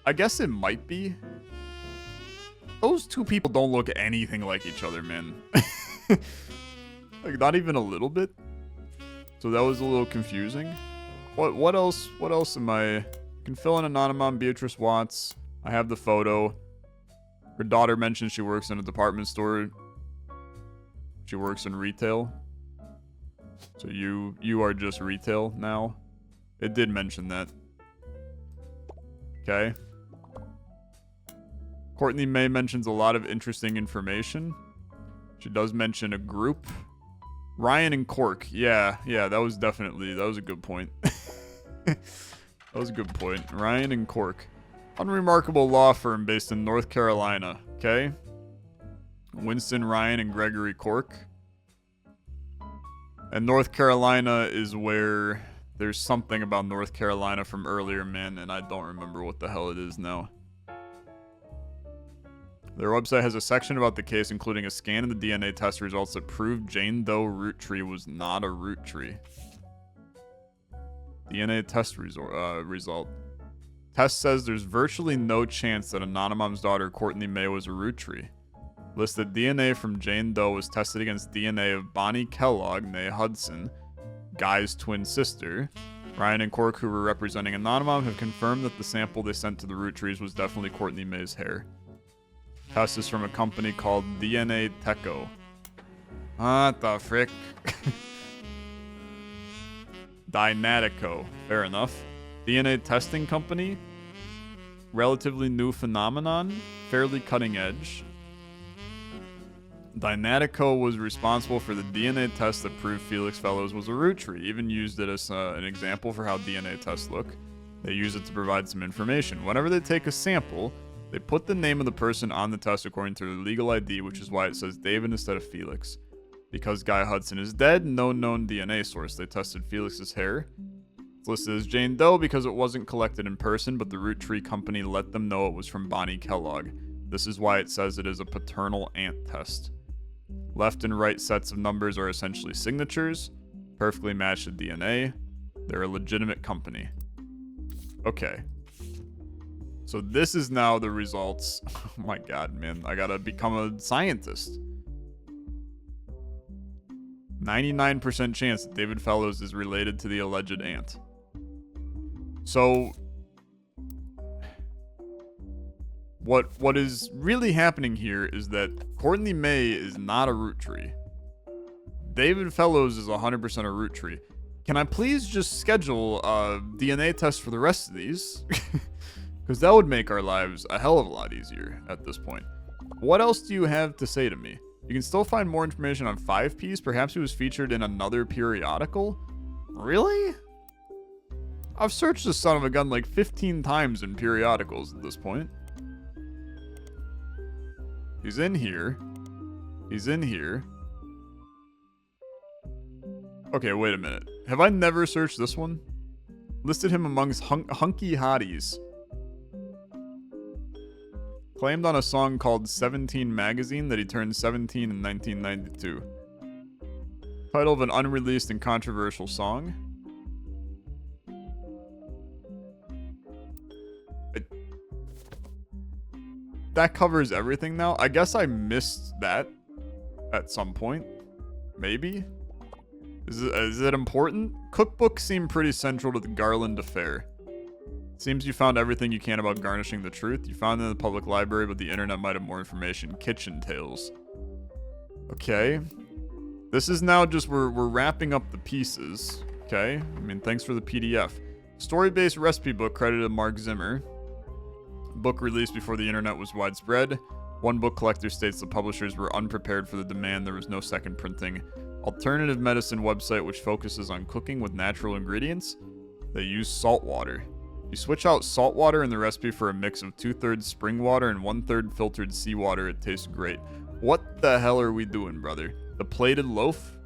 I guess it might be. Those two people don't look anything like each other, man. Like, not even a little bit. So that was a little confusing. What else am I... Can fill in anonymom Beatrice Watts. I have the photo. Her daughter mentioned she works in a department store. She works in retail. So you are just retail now. It did mention that. Okay. Courtney Mae mentions a lot of interesting information. She does mention a group. Ryan and Cork. Yeah, that was a good point. That was a good point. Ryan and Cork. Unremarkable law firm based in North Carolina. Okay. Winston, Ryan, and Gregory Cork. And North Carolina is where there's something about North Carolina from earlier, man, and I don't remember what the hell it is now. Their website has a section about the case, including a scan of the DNA test results that proved Jane Doe Roottrees was not a Roottrees. DNA test result. Test says there's virtually no chance that anonymom's daughter Courtney May was a Rootree. Listed DNA from Jane Doe was tested against DNA of Bonnie Kellogg, née Hudson, Guy's twin sister. Ryan and Cork, who were representing anonymom, have confirmed that the sample they sent to the Roottrees was definitely Courtney May's hair. Test is from a company called DNA Teco. What the frick? Dynatico. Fair enough. DNA testing company. Relatively new phenomenon. Fairly cutting edge. Dynatico was responsible for the DNA test that proved Felix Fellows was a Rootree. Even used it as an example for how DNA tests look. They use it to provide some information. Whenever they take a sample, they put the name of the person on the test according to their legal ID, which is why it says David instead of Felix. Because Guy Hudson is dead, no known DNA source. They tested Felix's hair. It's listed as Jane Doe because it wasn't collected in person, but the Rootree company let them know it was from Bonnie Kellogg. This is why it says it is a paternal aunt test. Left and right sets of numbers are essentially signatures. Perfectly matched the DNA. They're a legitimate company. Okay. So this is now the results. Oh my god, man. I gotta become a scientist. 99% chance that David Fellows is related to the alleged aunt. So what is really happening here is that Courtney May is not a Rootree. David Fellows is 100% a Rootree. Can I please just schedule a DNA test for the rest of these? Because that would make our lives a hell of a lot easier at this point. What else do you have to say to me? You can still find more information on 5Ps. Perhaps he was featured in another periodical? Really? I've searched this son of a gun like 15 times in periodicals at this point. He's in here. He's in here. Okay, wait a minute. Have I never searched this one? Listed him amongst hunky hotties. Claimed on a song called 17 Magazine that he turned 17 in 1992. Title of an unreleased and controversial song. That covers everything now. I guess I missed that at some point. Maybe? Is it important? Cookbooks seem pretty central to the Garland affair. Seems you found everything you can about garnishing the truth. You found it in the public library, but the internet might have more information. Kitchen tales. Okay. This is now just, we're wrapping up the pieces. Okay. I mean, thanks for the PDF. Story-based recipe book credited Mark Zimmer. Book released before the internet was widespread. One book collector states the publishers were unprepared for the demand. There was no second printing. Alternative medicine website which focuses on cooking with natural ingredients. They use salt water. You switch out salt water in the recipe for a mix of 2/3 spring water and 1/3 filtered seawater. It tastes great. What the hell are we doing, brother? The plaited loaf?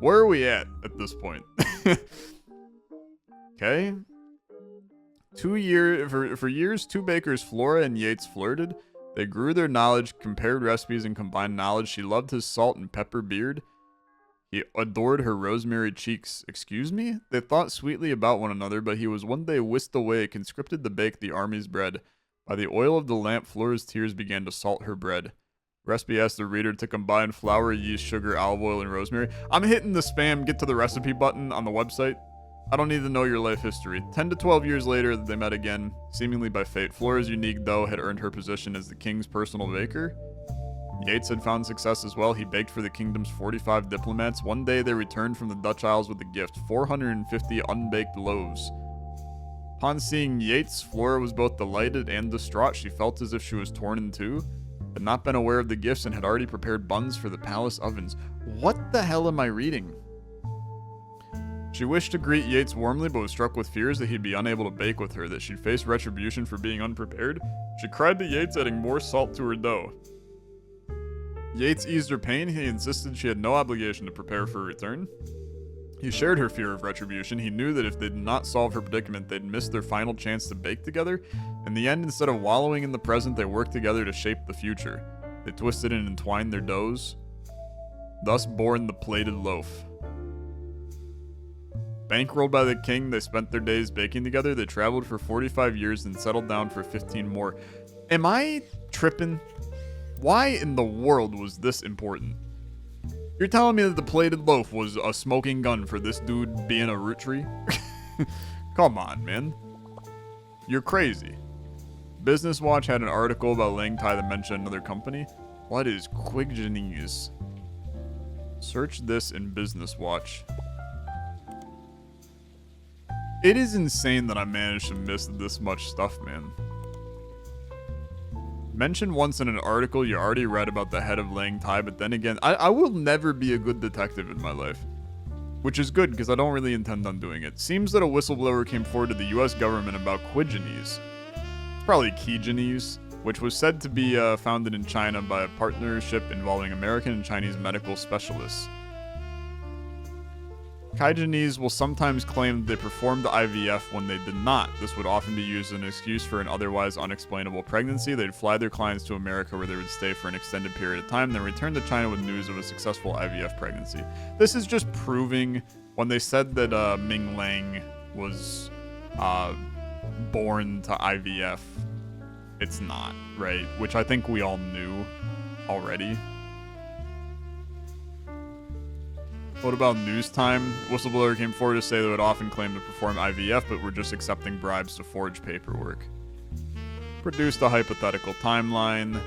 Where are we at this point? Okay. For years, two bakers, Flora and Yates, flirted. They grew their knowledge, compared recipes, and combined knowledge. She loved his salt and pepper beard. He adored her rosemary cheeks. Excuse me? They thought sweetly about one another, but he was one day whisked away, conscripted to bake the army's bread. By the oil of the lamp, Flora's tears began to salt her bread. Recipe asked the reader to combine flour, yeast, sugar, olive oil, and rosemary. I'm hitting the spam get to the recipe button on the website. I don't need to know your life history. 10 to 12 years later, they met again, seemingly by fate. Flora's unique dough had earned her position as the king's personal baker. Yates had found success as well. He baked for the kingdom's 45 diplomats. One day, they returned from the Dutch Isles with a gift, 450 unbaked loaves. Upon seeing Yates, Flora was both delighted and distraught. She felt as if she was torn in two, had not been aware of the gifts, and had already prepared buns for the palace ovens. What the hell am I reading? She wished to greet Yates warmly, but was struck with fears that he'd be unable to bake with her, that she'd face retribution for being unprepared. She cried to Yates, adding more salt to her dough. Yates eased her pain. He insisted she had no obligation to prepare for a return. He shared her fear of retribution. He knew that if they did not solve her predicament, they'd miss their final chance to bake together. In the end, instead of wallowing in the present, they worked together to shape the future. They twisted and entwined their doughs, thus born the plaited loaf. Bankrolled by the king, they spent their days baking together. They traveled for 45 years and settled down for 15 more. Am I tripping? Why in the world was this important? You're telling me that the plated loaf was a smoking gun for this dude being a Roottrie? Come on, man. You're crazy. Business Watch had an article about Langtai that mentioned another company. What is Quiggenese? Search this in Business Watch. It is insane that I managed to miss this much stuff, man. Mentioned once in an article you already read about the head of Langtai, but then again, I will never be a good detective in my life. Which is good, because I don't really intend on doing it. Seems that a whistleblower came forward to the US government about Quiggenese. It's probably Quiggenese, which was said to be founded in China by a partnership involving American and Chinese medical specialists. Quiggenese will sometimes claim that they performed IVF when they did not. This would often be used as an excuse for an otherwise unexplainable pregnancy. They'd fly their clients to America where they would stay for an extended period of time, then return to China with news of a successful IVF pregnancy. This is just proving when they said that Ming Lang was born to IVF, it's not, right? Which I think we all knew already. What about news time? Whistleblower came forward to say they would often claim to perform IVF, but were just accepting bribes to forge paperwork. Produced a hypothetical timeline.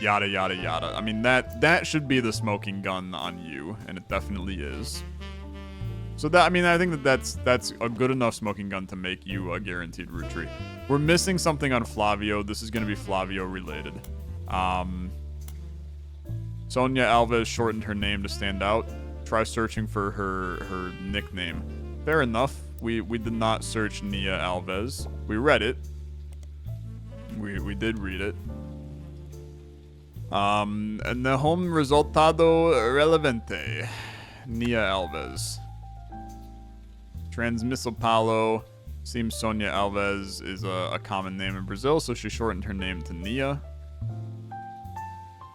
Yada, yada, yada. I mean, that should be the smoking gun on you, and it definitely is. So that, I mean, I think that's a good enough smoking gun to make you a guaranteed Roottrie. We're missing something on Flavio. This is going to be Flavio related. Sonia Alves shortened her name to stand out. Try searching for her nickname. Fair enough. We did not search Nia Alves. We read it. We did read it. And the home resultado relevante. Nia Alves. Transmissopalo. Seems Sonia Alves is a common name in Brazil, so she shortened her name to Nia.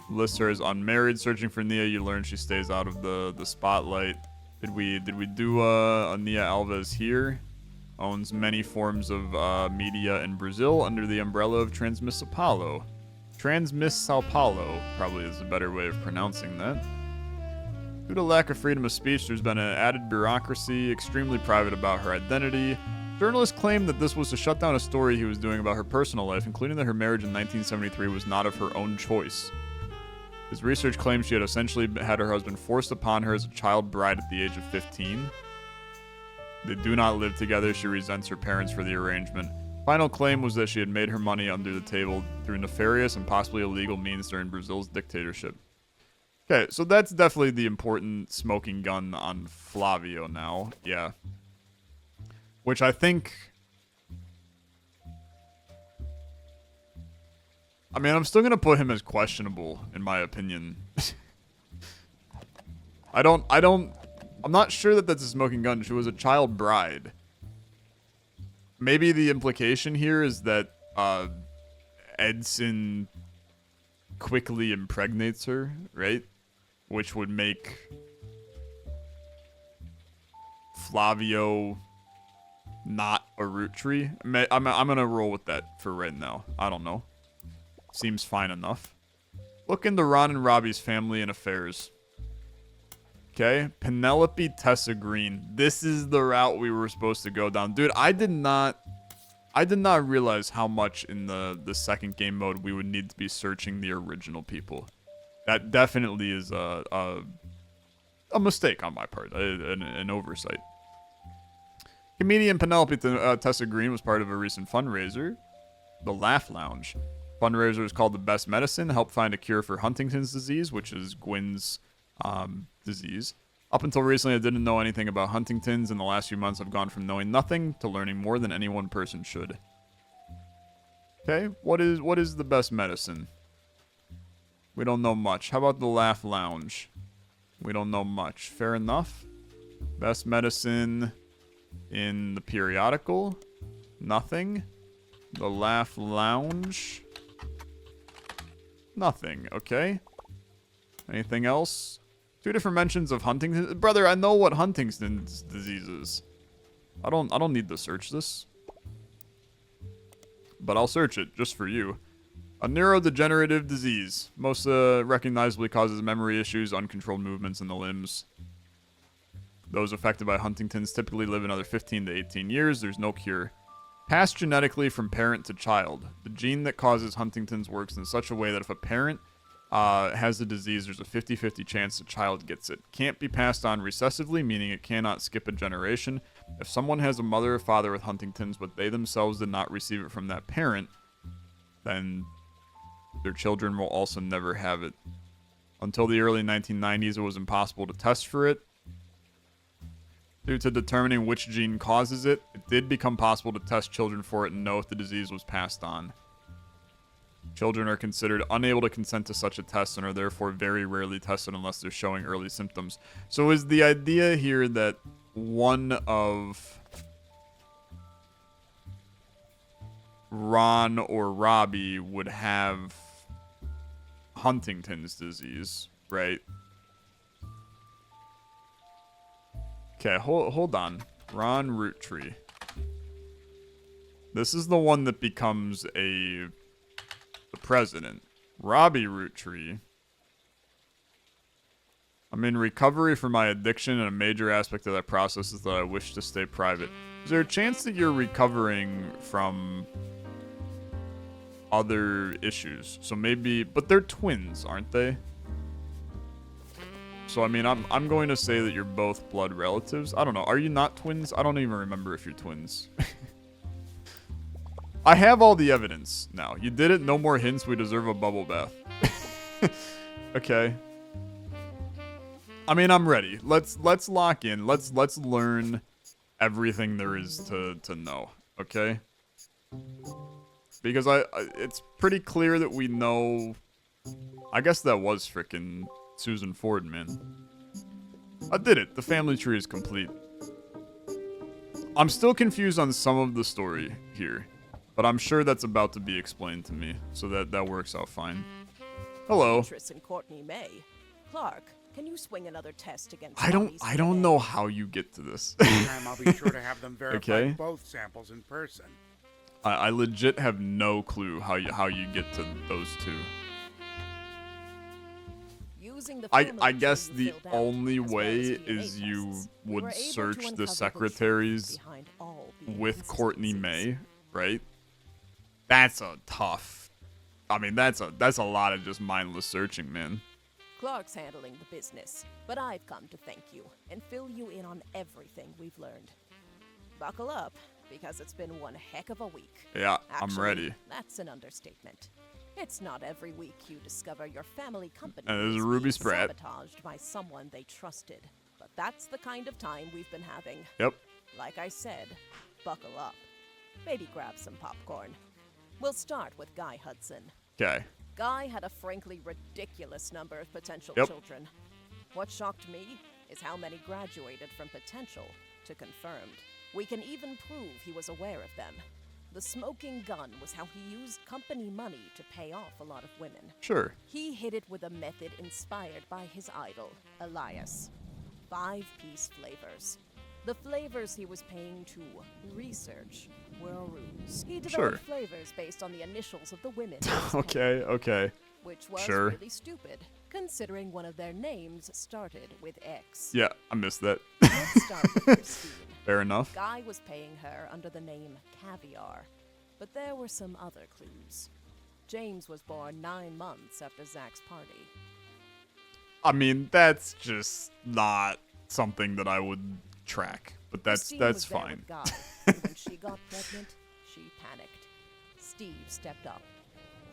Lists her as unmarried. Searching for Nia, you learn she stays out of the spotlight. Did we do a Nia Alves here? Owns many forms of media in Brazil under the umbrella of Transmissão Paulo. Transmissão Paulo probably is a better way of pronouncing that. Due to lack of freedom of speech, there's been an added bureaucracy, extremely private about her identity. Journalists claimed that this was to shut down a story he was doing about her personal life, including that her marriage in 1973 was not of her own choice. His research claims she had essentially had her husband forced upon her as a child bride at the age of 15. They do not live together. She resents her parents for the arrangement. Final claim was that she had made her money under the table through nefarious and possibly illegal means during Brazil's dictatorship. Okay, so that's definitely the important smoking gun on Flavio now. Yeah. Which I think... I mean, I'm still going to put him as questionable, in my opinion. I'm not sure that that's a smoking gun. She was a child bride. Maybe the implication here is that Edson quickly impregnates her, right? Which would make Flavio not a Roottrie. I'm going to roll with that for right now. I don't know. Seems fine enough. Look into Ron and Robbie's family and affairs. Okay, Penelope Tessa Green. This is the route we were supposed to go down. Dude, I did not realize how much in the second game mode we would need to be searching the original people. That definitely is a mistake on my part, an oversight. Comedian Penelope Tessa Green was part of a recent fundraiser, the Laugh Lounge. Fundraiser is called The Best Medicine, help find a cure for Huntington's disease, which is Gwen's disease. Up until recently, I didn't know anything about Huntington's. In the last few months, I've gone from knowing nothing to learning more than any one person should. Okay, what is The Best Medicine? We don't know much. How about the Laugh Lounge? We don't know much. Fair enough. Best Medicine in the periodical? Nothing. The Laugh Lounge? Nothing. Okay. Anything else? 2 different mentions of Huntington's. Brother, I know what Huntington's disease is. I don't need to search this. But I'll search it just for you. A neurodegenerative disease. Most recognizably causes memory issues, uncontrolled movements in the limbs. Those affected by Huntington's typically live another 15 to 18 years. There's no cure. Passed genetically from parent to child. The gene that causes Huntington's works in such a way that if a parent has the disease, there's a 50-50 chance the child gets it. Can't be passed on recessively, meaning it cannot skip a generation. If someone has a mother or father with Huntington's, but they themselves did not receive it from that parent, then their children will also never have it. Until the early 1990s, it was impossible to test for it. Due to determining which gene causes it, it did become possible to test children for it and know if the disease was passed on. Children are considered unable to consent to such a test and are therefore very rarely tested unless they're showing early symptoms. So is the idea here that one of Ron or Robbie would have Huntington's disease, right? Okay, hold on. Ron Roottree. This is the one that becomes the president. Robbie Roottree. I'm in recovery from my addiction, and a major aspect of that process is that I wish to stay private. Is there a chance that you're recovering from other issues? So maybe, but they're twins, aren't they? So, I mean, I'm going to say that you're both blood relatives. I don't know. Are you not twins? I don't even remember if you're twins. I have all the evidence now. You did it. No more hints. We deserve a bubble bath. Okay. I mean, I'm ready. Let's lock in. Let's learn everything there is to know. Okay? Because it's pretty clear that we know. I guess that was frickin' Susan Ford, man. I did it. The family tree is complete. I'm still confused on some of the story here, but I'm sure that's about to be explained to me, so that works out fine. Hello. Beatrice and Courtney May. Clark, can you swing another test against I don't know how you get to this. Next time I'll be sure to have them verify Okay. both samples in person. I legit have no clue how you get to those two. I guess the only way is you would search the secretaries with Courtney May, right? That's a tough. I mean, that's a lot of just mindless searching, man. Clark's handling the business, but I've come to thank you and fill you in on everything we've learned. Buckle up, because it's been one heck of a week. Yeah, Actually, I'm ready. That's an understatement. It's not every week you discover your family company And there's is a Ruby being Sprat. sabotaged by someone they trusted. But that's the kind of time we've been having. Yep. Like I said, buckle up. Maybe grab some popcorn. We'll start with Guy Hudson. Okay. Guy had a frankly ridiculous number of potential Yep. children. What shocked me is how many graduated from potential to confirmed. We can even prove he was aware of them. The smoking gun was how he used company money to pay off a lot of women. Sure. He hid it with a method inspired by his idol, Elias. 5-piece flavors. The flavors he was paying to research were a ruse. He developed flavors based on the initials of the women. Okay. Which was Sure. really stupid, considering one of their names started with X. Yeah, I missed that. Let's start with Christine. Fair enough. Guy was paying her under the name Caviar, but there were some other clues. James was born 9 months after Zach's party. I mean, that's just not something that I would track, but Christine that's was there fine. with Guy, and when she got pregnant, she panicked. Steve stepped up.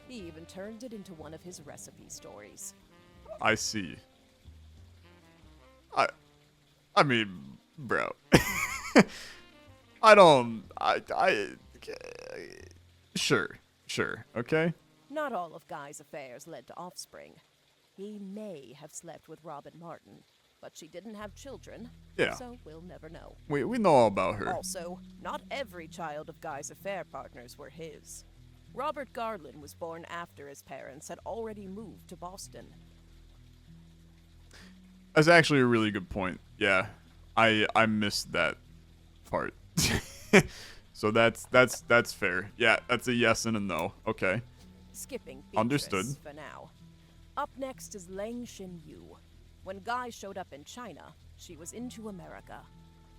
He even turned it into one of his recipe stories. I see. I mean, bro. Sure, okay? Not all of Guy's affairs led to offspring. He may have slept with Robin Martin, but she didn't have children, Yeah. so we'll never know. We know all about her. Also, not every child of Guy's affair partners were his. Robert Garland was born after his parents had already moved to Boston. That's actually a really good point. Yeah, I missed that part. So that's fair. Yeah, that's a yes and a no. Okay. Skipping Beatrice Understood. for now. Up next is Lang Yu. When Guy showed up in China, she was into America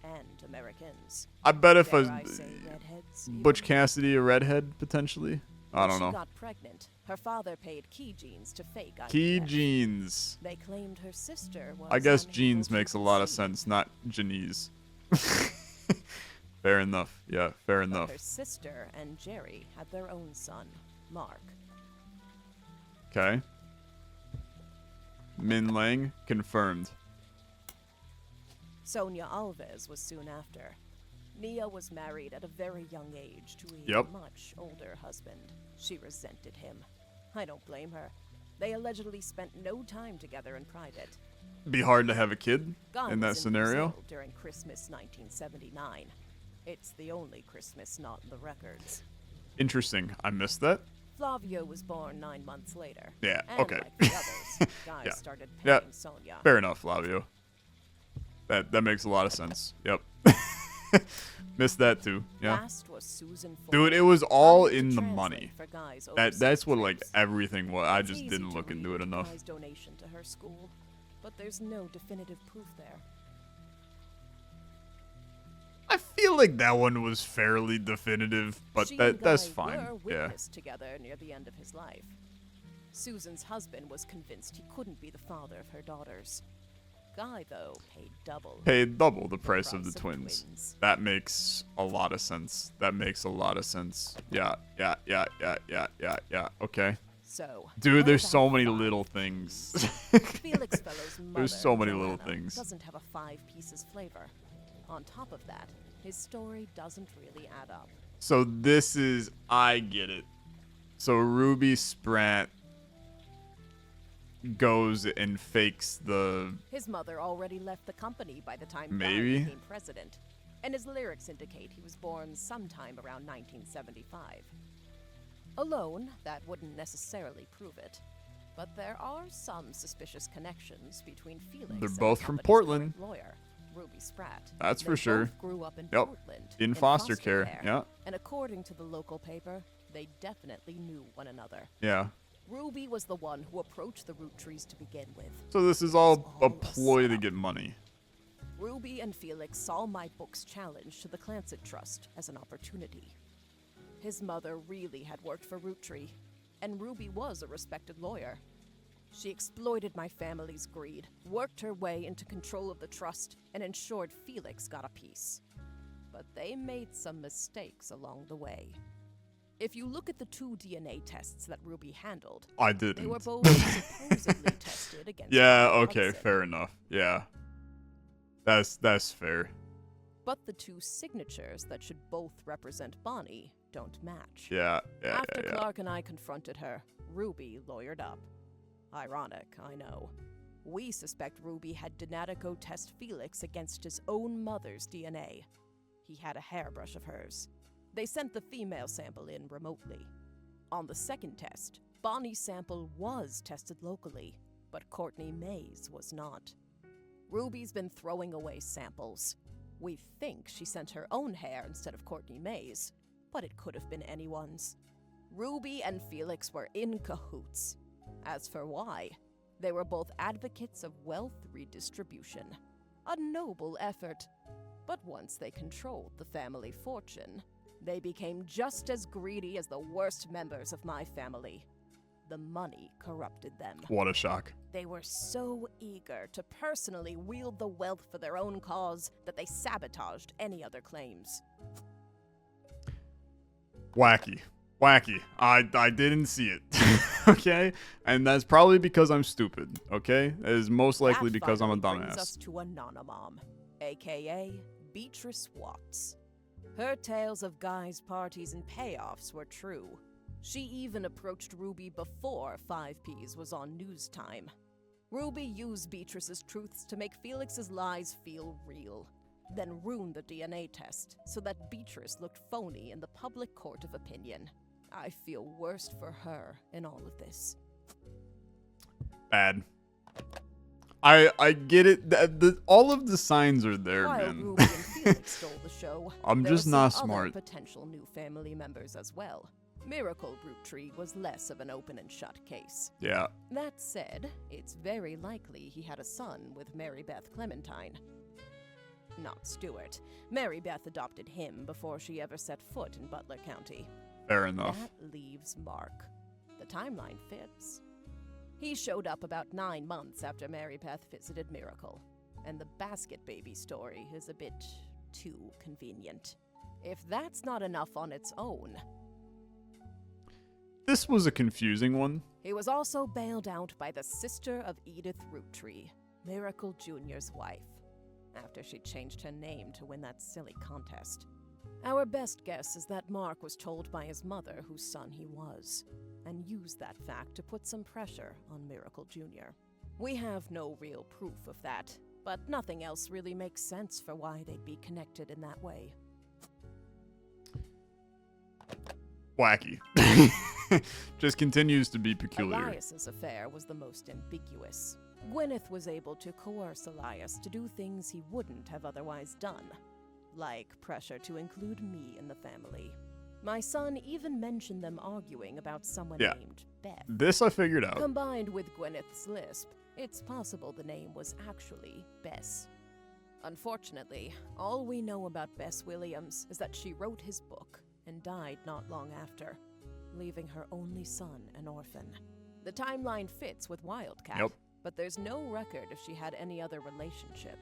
and Americans. I bet if Dare I say redheads, Butch even? Cassidy a redhead potentially. I When don't she know. got pregnant, her father paid key genes to fake Key IVF. jeans. They claimed her sister was I guess unable jeans to makes a lot of conceive, sense, not Janice. Fair enough. Yeah, fair but enough. her sister and Jerry had their own son, Mark. Okay. Min Lang confirmed. Sonia Alves was soon after. Nia was married at a very young age to a Yep. much older husband. She resented him. I don't blame her. They allegedly spent no time together in private. Be hard to have a kid Guy in that was scenario. Brazil during Christmas 1979. It's the only Christmas not in the records. Interesting. I missed that. Flavio was born 9 months later. Yeah, And okay. like the others, Guy Yeah. started Yeah. paying Sonia. Fair enough, Flavio. That makes a lot of sense. Yep. Missed that too. Yeah. Last was Susan Ford. Dude, it was all Hired to in the translate money. for Guy's That's overseas what like trips. everything was. I It's just easy didn't to look into read it enough. Guy's donation to her school, but there's no definitive proof there. I feel like that one was fairly definitive, but She and that's Guy fine. were Yeah. witnessed together near the end of his life. Susan's husband was convinced he couldn't be the father of her daughters. Guy, though, paid double. Paid double the price of the price of twins. twins. That makes a lot of sense. That makes a lot of sense. Yeah. Okay. So, Dude, what there's about so many five? little things. Felix Fellow's mother, so many little Joanna, things. doesn't have a 5 pieces flavor. On top of that, his story doesn't really add up. So this is, I get it. So Ruby Spratt goes and fakes the, His mother already left the company by the time Maybe. Guy became president, and his lyrics indicate he was born sometime around 1975. Alone, that wouldn't necessarily prove it, but there are some suspicious connections between Felix They're and both the from company's Portland. current lawyer, Ruby Spratt. That's They for sure. both grew up in Yep. Portland in foster care. Yeah. and according to the local paper, they definitely knew one another. Yeah. Ruby was the one who approached the Roottrees to begin with. So this is all a all a ploy to setup. get money. Ruby and Felix saw my book's challenge to the Clancet Trust as an opportunity. His mother really had worked for Roottree, and Ruby was a respected lawyer. She exploited my family's greed, worked her way into control of the trust, and ensured Felix got a piece. But they made some mistakes along the way. If you look at the 2 DNA tests that Ruby handled, I they didn't. were both supposedly tested against Yeah, Bonnie okay, Hudson. fair enough. Yeah. That's fair. But the 2 signatures that should both represent Bonnie don't match. Yeah, After yeah. Clark and I confronted her, Ruby lawyered up. Ironic, I know. We suspect Ruby had Donatico test Felix against his own mother's DNA. He had a hairbrush of hers. They sent the female sample in remotely. On the second test, Bonnie's sample was tested locally, but Courtney May's was not. Ruby's been throwing away samples. We think she sent her own hair instead of Courtney May's, but it could have been anyone's. Ruby and Felix were in cahoots. As for why, they were both advocates of wealth redistribution. A noble effort. But once they controlled the family fortune, they became just as greedy as the worst members of my family. The money corrupted them. What a shock. They were so eager to personally wield the wealth for their own cause that they sabotaged any other claims. Wacky. I didn't see it. Okay? And that's probably because I'm stupid. Okay? It is most likely That because I'm a finally brings us dumbass. to anonymom, aka Beatrice Watts. Her tales of Guy's parties and payoffs were true. She even approached Ruby before 5Ps was on news time. Ruby used Beatrice's truths to make Felix's lies feel real, then ruined the DNA test so that Beatrice looked phony in the public court of opinion. I feel worst for her in all of this. Bad. I get it. All of the signs are there, While man. Ruby and Felix stole the show, I'm there just are not some other smart. potential new family members as well. Miracle Roottrees was less of an open and shut case. Yeah. That said, it's very likely he had a son with Mary Beth Clementine. Not Stuart. Mary Beth adopted him before she ever set foot in Butler County. Fair enough. That leaves Mark. The timeline fits. He showed up about 9 months after Mary Beth visited Miracle, and the basket baby story is a bit too convenient. If that's not enough on its own, This was a confusing one. he was also bailed out by the sister of Edith Roottree, Miracle Jr.'s wife, after she changed her name to win that silly contest. Our best guess is that Mark was told by his mother whose son he was, and used that fact to put some pressure on Miracle Jr. We have no real proof of that, but nothing else really makes sense for why they'd be connected in that way. Wacky. Just continues to be peculiar. Elias's affair was the most ambiguous. Gwyneth was able to coerce Elias to do things he wouldn't have otherwise done, like pressure to include me in the family. My son even mentioned them arguing about someone Yeah. named Beth. This I figured out. Combined with Gwyneth's lisp, it's possible the name was actually Bess. Unfortunately, all we know about Bess Williams is that she wrote his book and died not long after, leaving her only son an orphan. The timeline fits with Wildcat, Yep. but there's no record if she had any other relationship.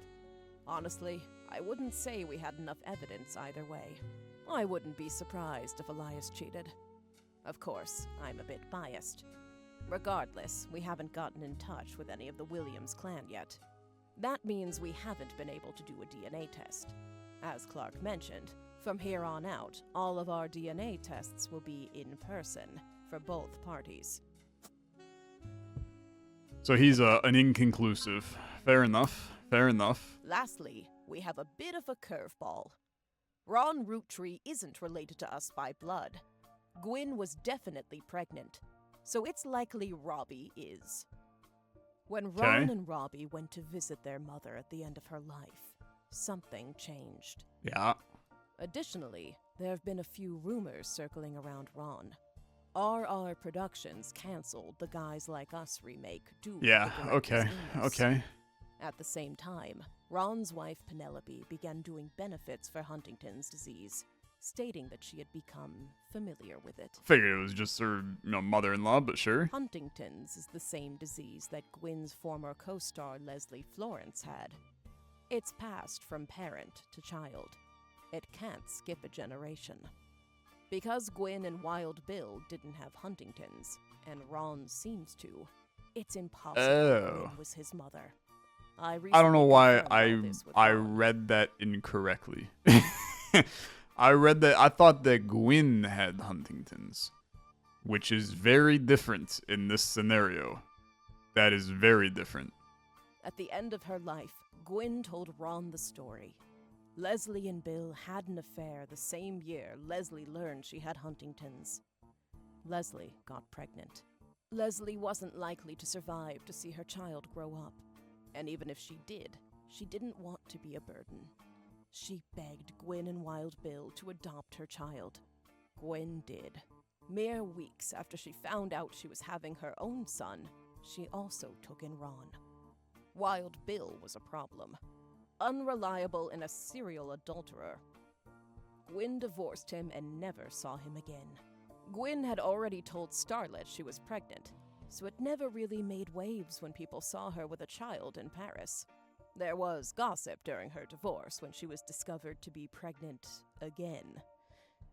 Honestly, I wouldn't say we had enough evidence either way. I wouldn't be surprised if Elias cheated. Of course, I'm a bit biased. Regardless, we haven't gotten in touch with any of the Williams clan yet. That means we haven't been able to do a DNA test. As Clark mentioned, from here on out, all of our DNA tests will be in person for both parties. So he's an inconclusive. Fair enough. Fair enough. Lastly, we have a bit of a curveball. Ron Roottree isn't related to us by blood. Gwyn was definitely pregnant, so it's likely Robbie is. When Ron and Robbie went to visit their mother at the end of her life, something changed. Yeah. Additionally, there have been a few rumors circling around Ron. RR Productions canceled the Guys Like Us remake due to Yeah. the director's Okay. illness. Okay. At the same time, Ron's wife Penelope began doing benefits for Huntington's disease, stating that she had become familiar with it. Figured it was just her, mother-in-law, but sure. Huntington's is the same disease that Gwyn's former co-star Leslie Florence had. It's passed from parent to child. It can't skip a generation. Because Gwyn and Wild Bill didn't have Huntington's, and Ron seems to, it's impossible Gwyn was his mother. I don't know why I Ron. read that incorrectly. I thought that Gwyn had Huntington's, which is very different in this scenario. That is very different. At the end of her life, Gwyn told Ron the story. Leslie and Bill had an affair the same year Leslie learned she had Huntington's. Leslie got pregnant. Leslie wasn't likely to survive to see her child grow up. And even if she did, she didn't want to be a burden. She begged Gwyn and Wild Bill to adopt her child. Gwyn did. Mere weeks after she found out she was having her own son, she also took in Ron. Wild Bill was a problem. Unreliable and a serial adulterer. Gwyn divorced him and never saw him again. Gwyn had already told Starlet she was pregnant, so it never really made waves when people saw her with a child in Paris. There was gossip during her divorce when she was discovered to be pregnant again.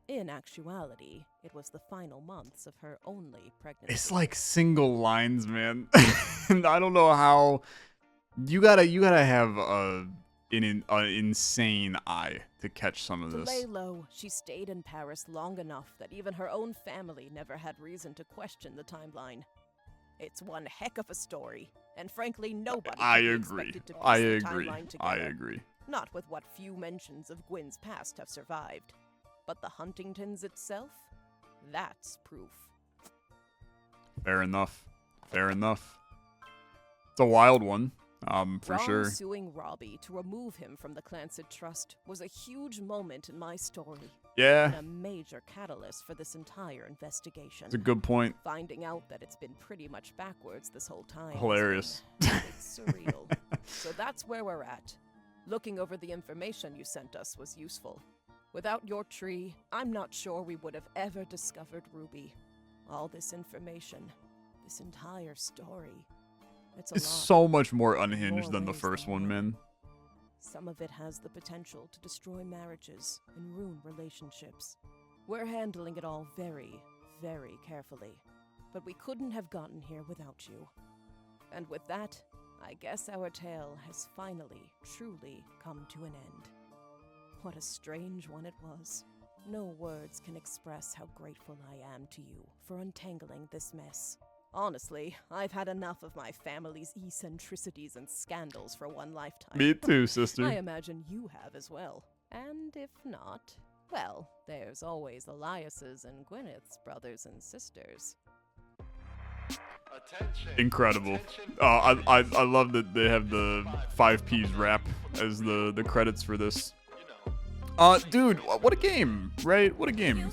In actuality, it was the final months of her only pregnancy. It's like single lines, man. And I don't know how. You gotta have an insane eye to catch some of To this. lay low, she stayed in Paris long enough that even her own family never had reason to question the timeline. It's one heck of a story, and frankly, nobody I could be agree. expected to piece I the agree. timeline I together. agree. Not with what few mentions of Gwyn's past have survived. But the Huntingtons itself? That's proof. Fair enough. Fair enough. It's a wild one. For Ron sure. suing Robbie to remove him from the Clancid Trust was a huge moment in my story. Yeah, And a major catalyst for this entire investigation. it's a good point. Finding out that it's been pretty much backwards this whole time. has Hilarious. been a bit surreal. So that's where we're at. Looking over the information you sent us was useful. Without your tree, I'm not sure we would have ever discovered Ruby. All this information, this entire story. It's a It's lot. so much more unhinged More than the ways first than one, one. man. Some of it has the potential to destroy marriages and ruin relationships. We're handling it all very, very carefully. But we couldn't have gotten here without you. And with that, I guess our tale has finally, truly come to an end. What a strange one it was. No words can express how grateful I am to you for untangling this mess. Honestly, I've had enough of my family's eccentricities and scandals for one lifetime. Me too, sister. I imagine you have as well. And if not, well, there's always Elias's and Gwyneth's brothers and sisters. Incredible. I love that they have the 5Ps rap as the credits for this. Dude, what a game, right? What a game.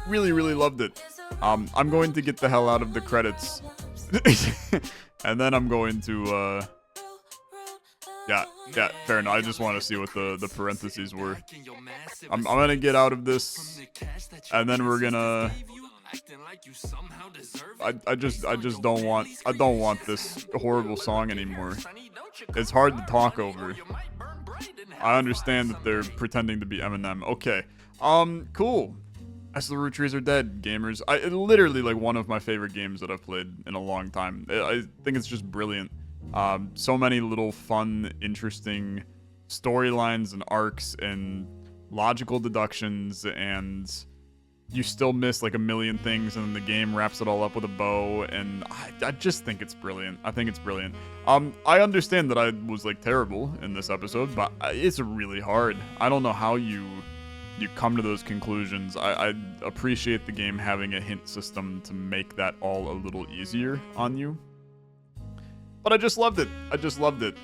Really, really loved it. I'm going to get the hell out of the credits. And then I'm going to, yeah, fair enough. I just want to see what the parentheses were. I'm gonna get out of this, and then we're gonna... I just don't want this horrible song anymore. It's hard to talk over. I understand that they're pretending to be Eminem. Okay. Cool. As the Roottrees are dead, gamers. Literally like one of my favorite games that I've played in a long time. I think it's just brilliant. So many little fun, interesting storylines and arcs and logical deductions, and you still miss like a million things, and then the game wraps it all up with a bow, and I just think it's brilliant. I think it's brilliant. I understand that I was like terrible in this episode, but it's really hard. I don't know how you come to those conclusions. I appreciate the game having a hint system to make that all a little easier on you. But I just loved it. I just loved it.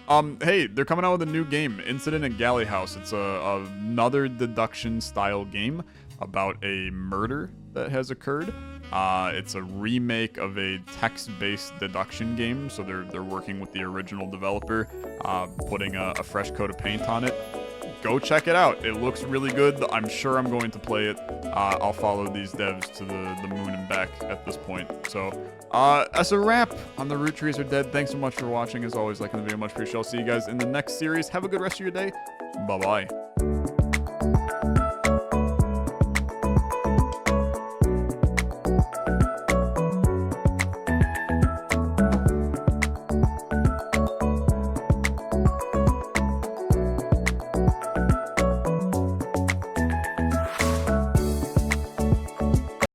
Hey, they're coming out with a new game, Incident at Galley House. It's another deduction-style game about a murder that has occurred. It's a remake of a text-based deduction game, so they're working with the original developer, putting a fresh coat of paint on it. Go check it out. It looks really good. I'm sure I'm going to play it. I'll follow these devs to the moon and back at this point. So, that's a wrap on the Roottrees are dead. Thanks so much for watching. As always, liking the video, much appreciated. I'll see you guys in the next series. Have a good rest of your day. Bye-bye.